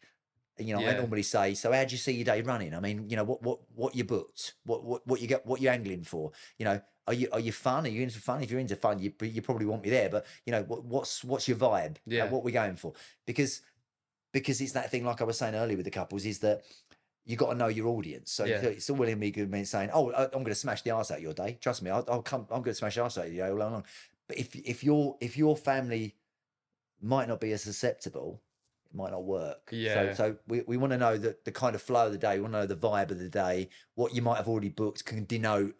You know, I Yeah. normally say, so how do you see your day running? I mean, you know, what you booked, what you get, what you're angling for. You know, are you fun? Are you into fun? If you're into fun, you probably want me there. But you know, what's your vibe? Yeah. What we're going for? Because it's that thing, like I was saying earlier with the couples, is that you got to know your audience. So Yeah. it's all well and me good men saying, "Oh, I'm going to smash the arse out of your day. Trust me, I'll come. I'm going to smash the arse out of you all along." But if your family might not be as susceptible, it might not work. Yeah. So we want to know that the kind of flow of the day. We want to know the vibe of the day. What you might have already booked can denote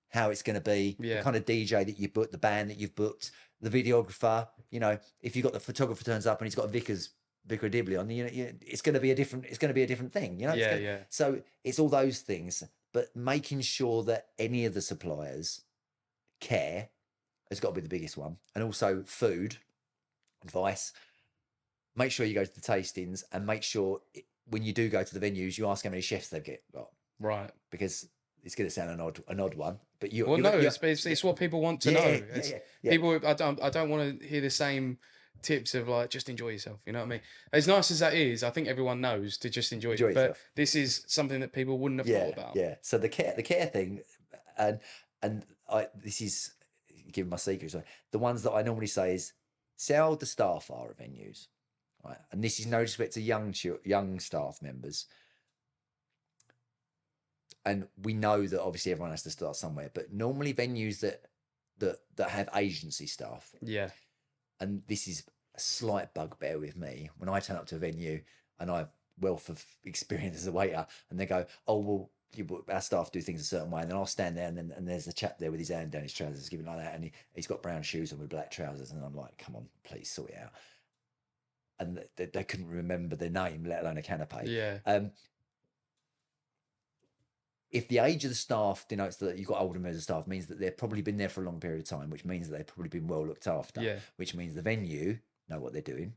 how it's going to be. Yeah. The kind of DJ that you booked, the band that you've booked, the videographer. You know, if you've got the photographer turns up and he's got a Vicar Dibley on, you know, it's going to be a different thing. You know. Yeah. So it's all those things, but making sure that any of the suppliers care has got to be the biggest one, and also food advice. Make sure you go to the tastings, and make sure when you do go to the venues, you ask how many chefs they've got. Right. Because it's going to sound an odd one, but it's what people want to know. Yeah. People, I don't want to hear the same tips of like, just enjoy yourself. You know what I mean? As nice as that is, I think everyone knows to just enjoy yourself. But this is something that people wouldn't have thought about. Yeah. So the care thing, and this is giving my secrets. The ones that I normally say is, see how old the staff are at venues, right? And this is no respect to young staff members. And we know that obviously everyone has to start somewhere, but normally venues that have agency staff. Yeah. And this is a slight bugbear with me. When I turn up to a venue and I've wealth of experience as a waiter, and they go, "Oh, well, our staff do things a certain way," and then I'll stand there and there's a chap there with his hand down his trousers, giving like that, and he's got brown shoes on with black trousers, and I'm like, "Come on, please sort it out." And they couldn't remember their name, let alone a canapé. Yeah. If the age of the staff denotes that you've got older members of staff, means that they've probably been there for a long period of time, which means that they've probably been well looked after. Yeah. Which means the venue know what they're doing.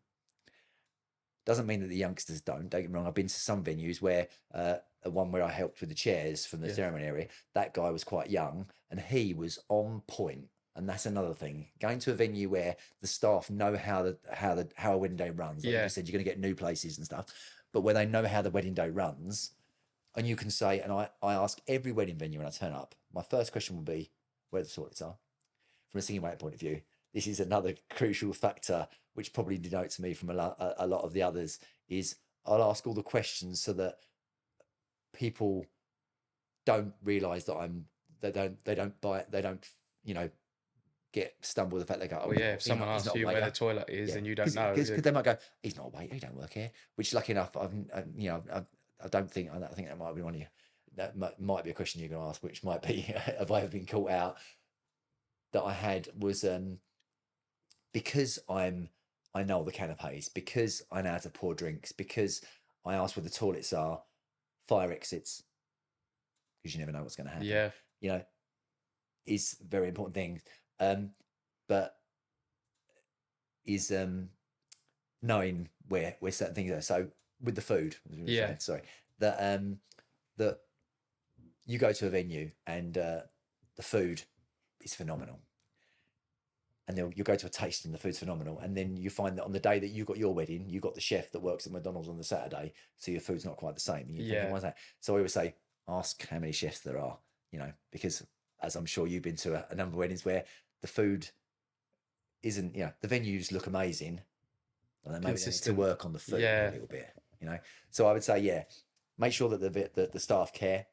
Doesn't mean that the youngsters don't. Don't get me wrong. I've been to some venues where one where I helped with the chairs from the ceremony area. That guy was quite young and he was on point. And that's another thing. Going to a venue where the staff know how a wedding day runs. Like you said, you're going to get new places and stuff, but where they know how the wedding day runs. And you can say, and I ask every wedding venue when I turn up, my first question will be, where the toilets are. From a singing weight point of view, this is another crucial factor, which probably denotes me from a lot of the others, is I'll ask all the questions so that people don't realise that they don't, you know, get stumbled with the fact they go, "Oh yeah," if someone asks you where the toilet is and you don't know, because they might go, "He's not a waiter, he don't work here," which lucky enough, I think that might be one of you. That might be a question you're going to ask, which might be, have I ever been caught out? That I had was because I know the canapes, because I know how to pour drinks, because I ask where the toilets are, fire exits, because you never know what's going to happen. Yeah, you know, is a very important thing. But is knowing where certain things are. So with the food, that you go to a venue and the food is phenomenal, and then you go to a tasting, the food's phenomenal, and then you find that on the day that you got your wedding, you got the chef that works at McDonald's on the Saturday, so your food's not quite the same. And you think, why's that? So I always say, ask how many chefs there are, you know, because as I'm sure you've been to a number of weddings where the food isn't, you know, the venues look amazing, and then maybe they need to work on the food a little bit, you know. So I would say, make sure that the staff care.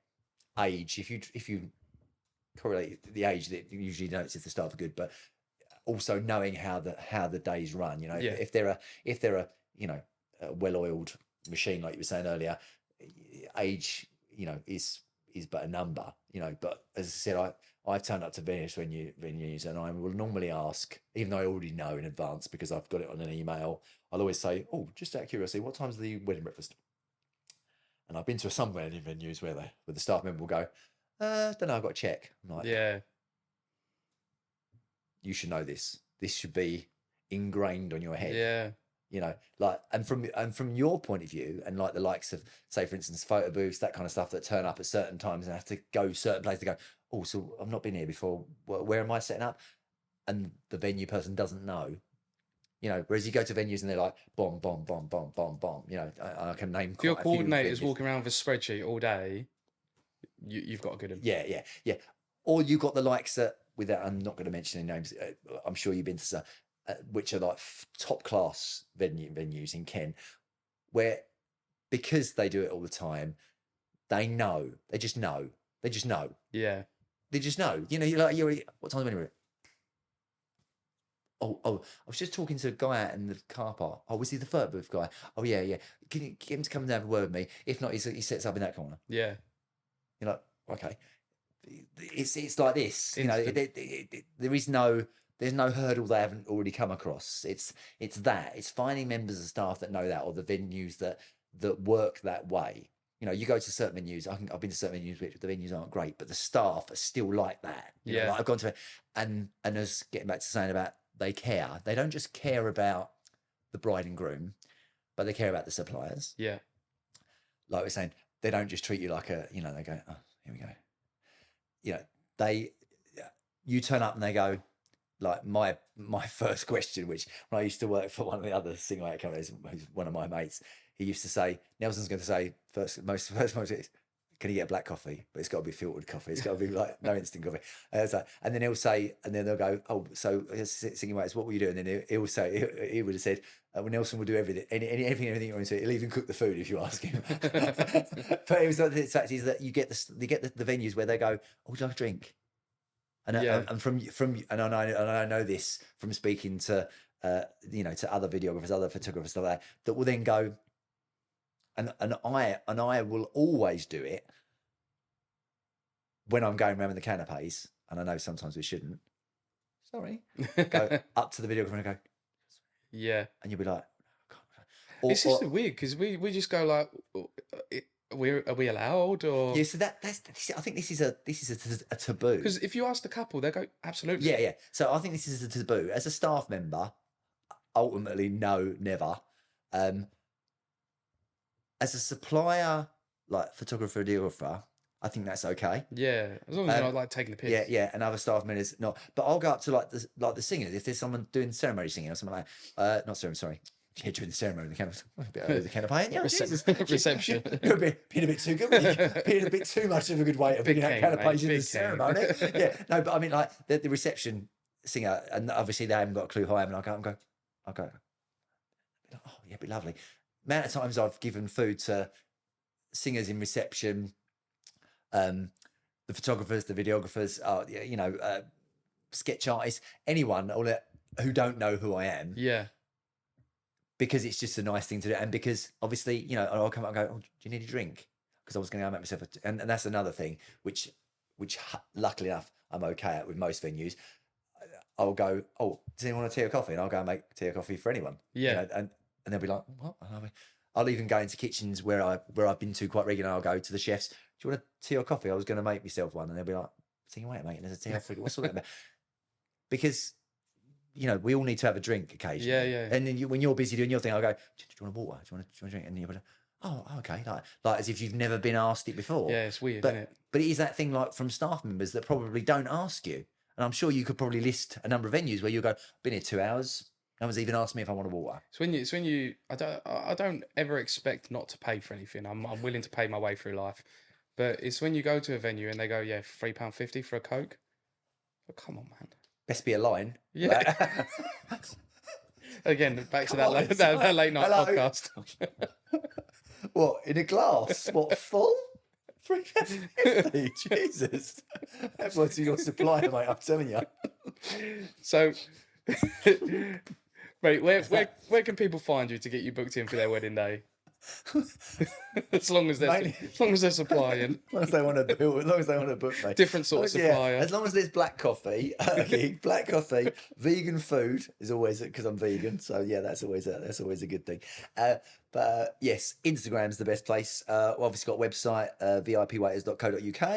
Age, if you correlate the age, that usually denotes if the staff are good, but also knowing how the days run. You know, Yeah. if they're a you know, a well-oiled machine, like you were saying earlier, age, you know, is but a number. You know, but as I said, I've turned up to various venues, and I will normally ask, even though I already know in advance because I've got it on an email. I'll always say, "Oh, just out of curiosity, what time's the wedding breakfast?" And I've been to some wedding venues where the staff member will go, "Don't know, I've got to check." I'm like, Yeah. "You should know this. This should be ingrained on your head." Yeah. You know, like, and from your point of view, and like the likes of, say, for instance, photo booths, that kind of stuff that turn up at certain times and have to go certain places to go, "Oh, so I've not been here before. Where am I setting up?" And the venue person doesn't know. You know, whereas you go to venues and they're like, bomb, bomb, bomb, bomb, bomb, bomb. You know, I can name If your quite a few coordinator's venues. walking around with a spreadsheet all day, you've got a good one. Yeah. Or you got the likes that, without, I'm not going to mention any names, I'm sure you've been to some, which are like top class venues in Kent, where, because they do it all the time, they just know. Yeah. They just know. You know, you're what time anyway? Oh, I was just talking to a guy out in the car park. Oh, was he the photo booth guy? Oh, yeah. Can you get him to come and have a word with me? If not, he sets up in that corner. Yeah. You're like, okay. It's like this. You know, there's no hurdle they haven't already come across. It's finding members of staff that know that, or the venues that work that way. You know, you go to certain venues. I've been to certain venues which the venues aren't great, but the staff are still like that. You know, like I've gone to, and as getting back to saying about, they care. They don't just care about the bride and groom, but they care about the suppliers. Yeah. Like we're saying, they don't just treat you like a, you know, they go, "Oh, here we go." You know, you turn up and they go, like my first question, which when I used to work for one of the other single out companies, who's one of my mates, he used to say, Nelson's going to say first, "Can you get a black coffee? But it's got to be filtered coffee. It's got to be like no instant coffee." And then he'll say, and then they'll go, "Oh, so singing mates, what will you do?" And then he'll say, he would have said, "Well, Nelson will do everything, anything you want to do. He'll even cook the food if you ask him." But it was like, the fact is that you get the venues where they go, "Oh, would you like a drink?" And and from and I know this from speaking to you know, to other videographers, other photographers, stuff like that will then go, and I will always do it when I'm going around with the canapes, and I know sometimes we shouldn't. Sorry, go up to the videographer and go, yeah, and you'll be like, it's just weird because we just go like, are we allowed, or yeah? So I think this is a taboo. Because if you ask the couple, they go, absolutely. Yeah. So I think this is a taboo. As a staff member, ultimately, no, never. As a supplier, like photographer, videographer, I think that's okay. Yeah, as long as you're not like taking the piss. Yeah, and other staff members not. But I'll go up to like the singers, if there's someone doing ceremony singing or something like not ceremony, sorry. Yeah, during the ceremony, the canopy. Yeah, reception. You're being a bit too good. Being a bit too much of a good waiter. Picking out canopies in the ceremony. Yeah, no, but I mean, like the reception singer, and obviously they haven't got a clue who I am, and I'll go. Oh, yeah, it'd be lovely. Amount of times I've given food to singers in reception, the photographers, the videographers, you know, sketch artists, anyone who don't know who I am. Yeah. Because it's just a nice thing to do, and because obviously, you know, I'll come up and go, "Oh, do you need a drink?" Because I was going to go make myself and that's another thing which luckily enough I'm okay at with most venues. I'll go, "Oh, does anyone want a tea or coffee?" And I'll go and make tea or coffee for anyone. Yeah. You know, and they'll be like, "What?" I'll even go into kitchens where I've been to quite regularly. I'll go to the chefs, "Do you want a tea or coffee? I was going to make myself one," and they'll be like, "Sing away, mate. There's a tea or coffee. What's all that about?" Because, you know, we all need to have a drink occasionally. Yeah. And then when you're busy doing your thing, I'll go, "Do you want water? Do you want a drink?" And you'll be like, "Oh, okay." Like as if you've never been asked it before. Yeah, it's weird, but, isn't it? But it is that thing like from staff members that probably don't ask you. And I'm sure you could probably list a number of venues where you go, "Been here 2 hours. No one's even asked me if I want a water." It's when you I don't ever expect not to pay for anything. I'm willing to pay my way through life. But it's when you go to a venue and they go, "Yeah, £3.50 for a Coke." But come on, man. Best be a line. Yeah. Again, back to that late night podcast. What, in a glass? What, full? £3.50? Jesus. That was your supplier, mate, I'm telling you. So Mate, where can people find you to get you booked in for their wedding day? As long as they're supplying. As long as they want to build, as long as they want to book me. Different sort of supplier. As long as there's black coffee, black coffee, vegan food is always, because I'm vegan, so yeah, that's always a good thing. But yes, Instagram's the best place. Obviously got a website, vipwaiters.co.uk.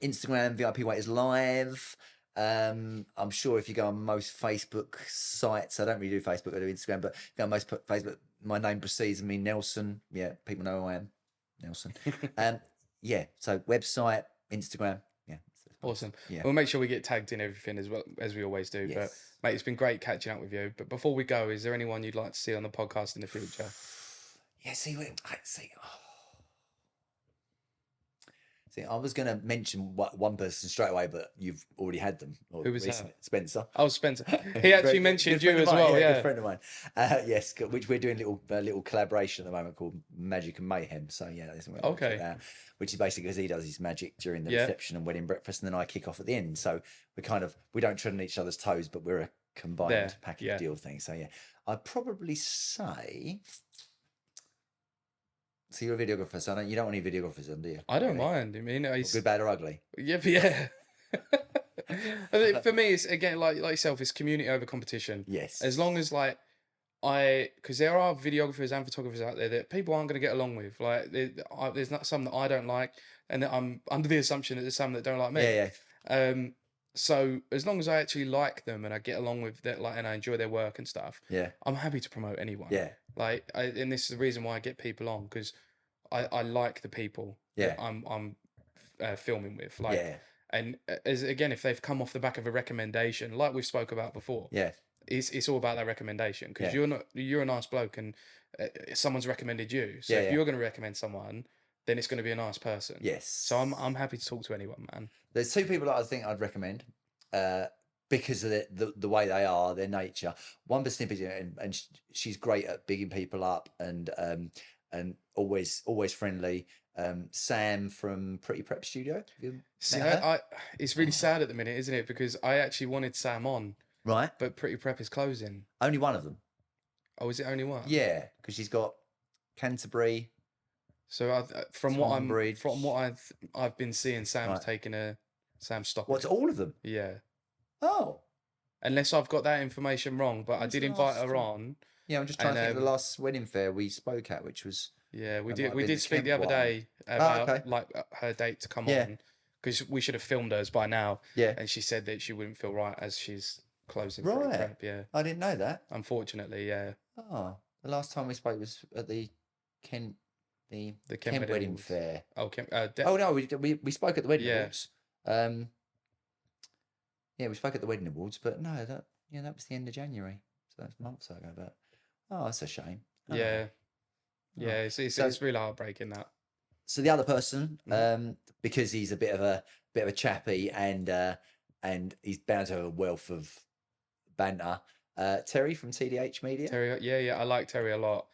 Instagram, VIP Waiters Live. I'm sure if you go on most Facebook sites, I don't really do Facebook, I do Instagram, but if you go on most Facebook, my name precedes me, Nelson. Yeah, people know who I am, Nelson. Yeah, so website, Instagram. Yeah. Awesome. Yeah. We'll make sure we get tagged in everything as well as we always do. Yes. But mate, it's been great catching up with you. But before we go, is there anyone you'd like to see on the podcast in the future? Yeah, see, I was going to mention one person straight away, but you've already had them. Who was that? Spencer. Oh, Spencer. He actually mentioned you as well. Yeah, good friend of mine. Yes, which we're doing a little collaboration at the moment called Magic and Mayhem. So yeah, okay. Which is basically because he does his magic during the reception and wedding breakfast, and then I kick off at the end. So we don't tread on each other's toes, but we're a combined package deal thing. So yeah, I'd probably say. So you're a videographer, so you don't want any videographers on, do you? I don't mind. I mean, good, bad, or ugly. Yeah, yeah. I think for me, it's again like yourself. It's community over competition. Yes. As long as because there are videographers and photographers out there that people aren't going to get along with. Like there's not some that I don't like, and that I'm under the assumption that there's some that don't like me. Yeah. So as long as I actually like them and I get along with that, and I enjoy their work and stuff, I'm happy to promote anyone. Yeah. And this is the reason why I get people on, because I like the people that I'm filming with. And again, if they've come off the back of a recommendation, like we've spoke about before, it's all about that recommendation, because you're a nice bloke and someone's recommended you. So if you're going to recommend someone, then it's going to be a nice person. Yes. So I'm happy to talk to anyone, man. There's two people that I think I'd recommend because of the way they are, their nature. One person, and she's great at bigging people up and always friendly. Sam from Pretty Prep Studio. See, it's really sad at the minute, isn't it? Because I actually wanted Sam on. Right. But Pretty Prep is closing. Only one of them. Oh, is it only one? Yeah, because she's got Canterbury. So from what I've been seeing, Sam's taking Sam's stock. What's all of them? Yeah. Oh. Unless I've got that information wrong, but I did invite her on. Yeah, I'm just trying to think of the last wedding fair we spoke at, which was. Yeah, we did speak the other day about her date to come on, because we should have filmed hers by now. Yeah. And she said that she wouldn't feel right as she's closing. Right. Prep. Yeah. I didn't know that. Unfortunately, yeah. Oh, the last time we spoke was at the Kent wedding fair. Oh, Kent. Oh no, we spoke at the wedding awards. Yeah, we spoke at the wedding awards, but no, that was the end of January, so that's months ago. But that's a shame. Yeah. Yeah, it's really heartbreaking that. So the other person, because he's a bit of a chappy and he's bound to have a wealth of banter. Terry from TDH Media. Terry, yeah, I like Terry a lot.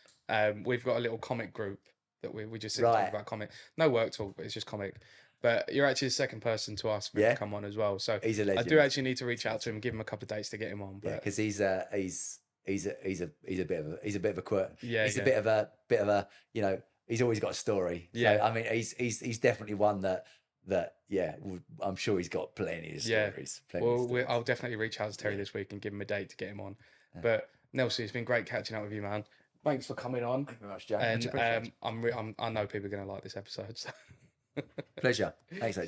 We've got a little comic group that we just sit and talk about comic. No work talk, but it's just comic. But you're actually the second person to ask for him to come on as well. So he's a legend. I do actually need to reach out to him, give him a couple of dates to get him on. But... Yeah, because he's a bit of a quirk. Yeah, he's a bit of a he's always got a story. Yeah, so, I mean he's definitely one that I'm sure he's got plenty of stories. Well, I'll definitely reach out to Terry this week and give him a date to get him on. Yeah. But Nelson, it's been great catching up with you, man. Thanks for coming on. Thank you very much, Jack. And I know people are going to like this episode. So. Pleasure. Thanks.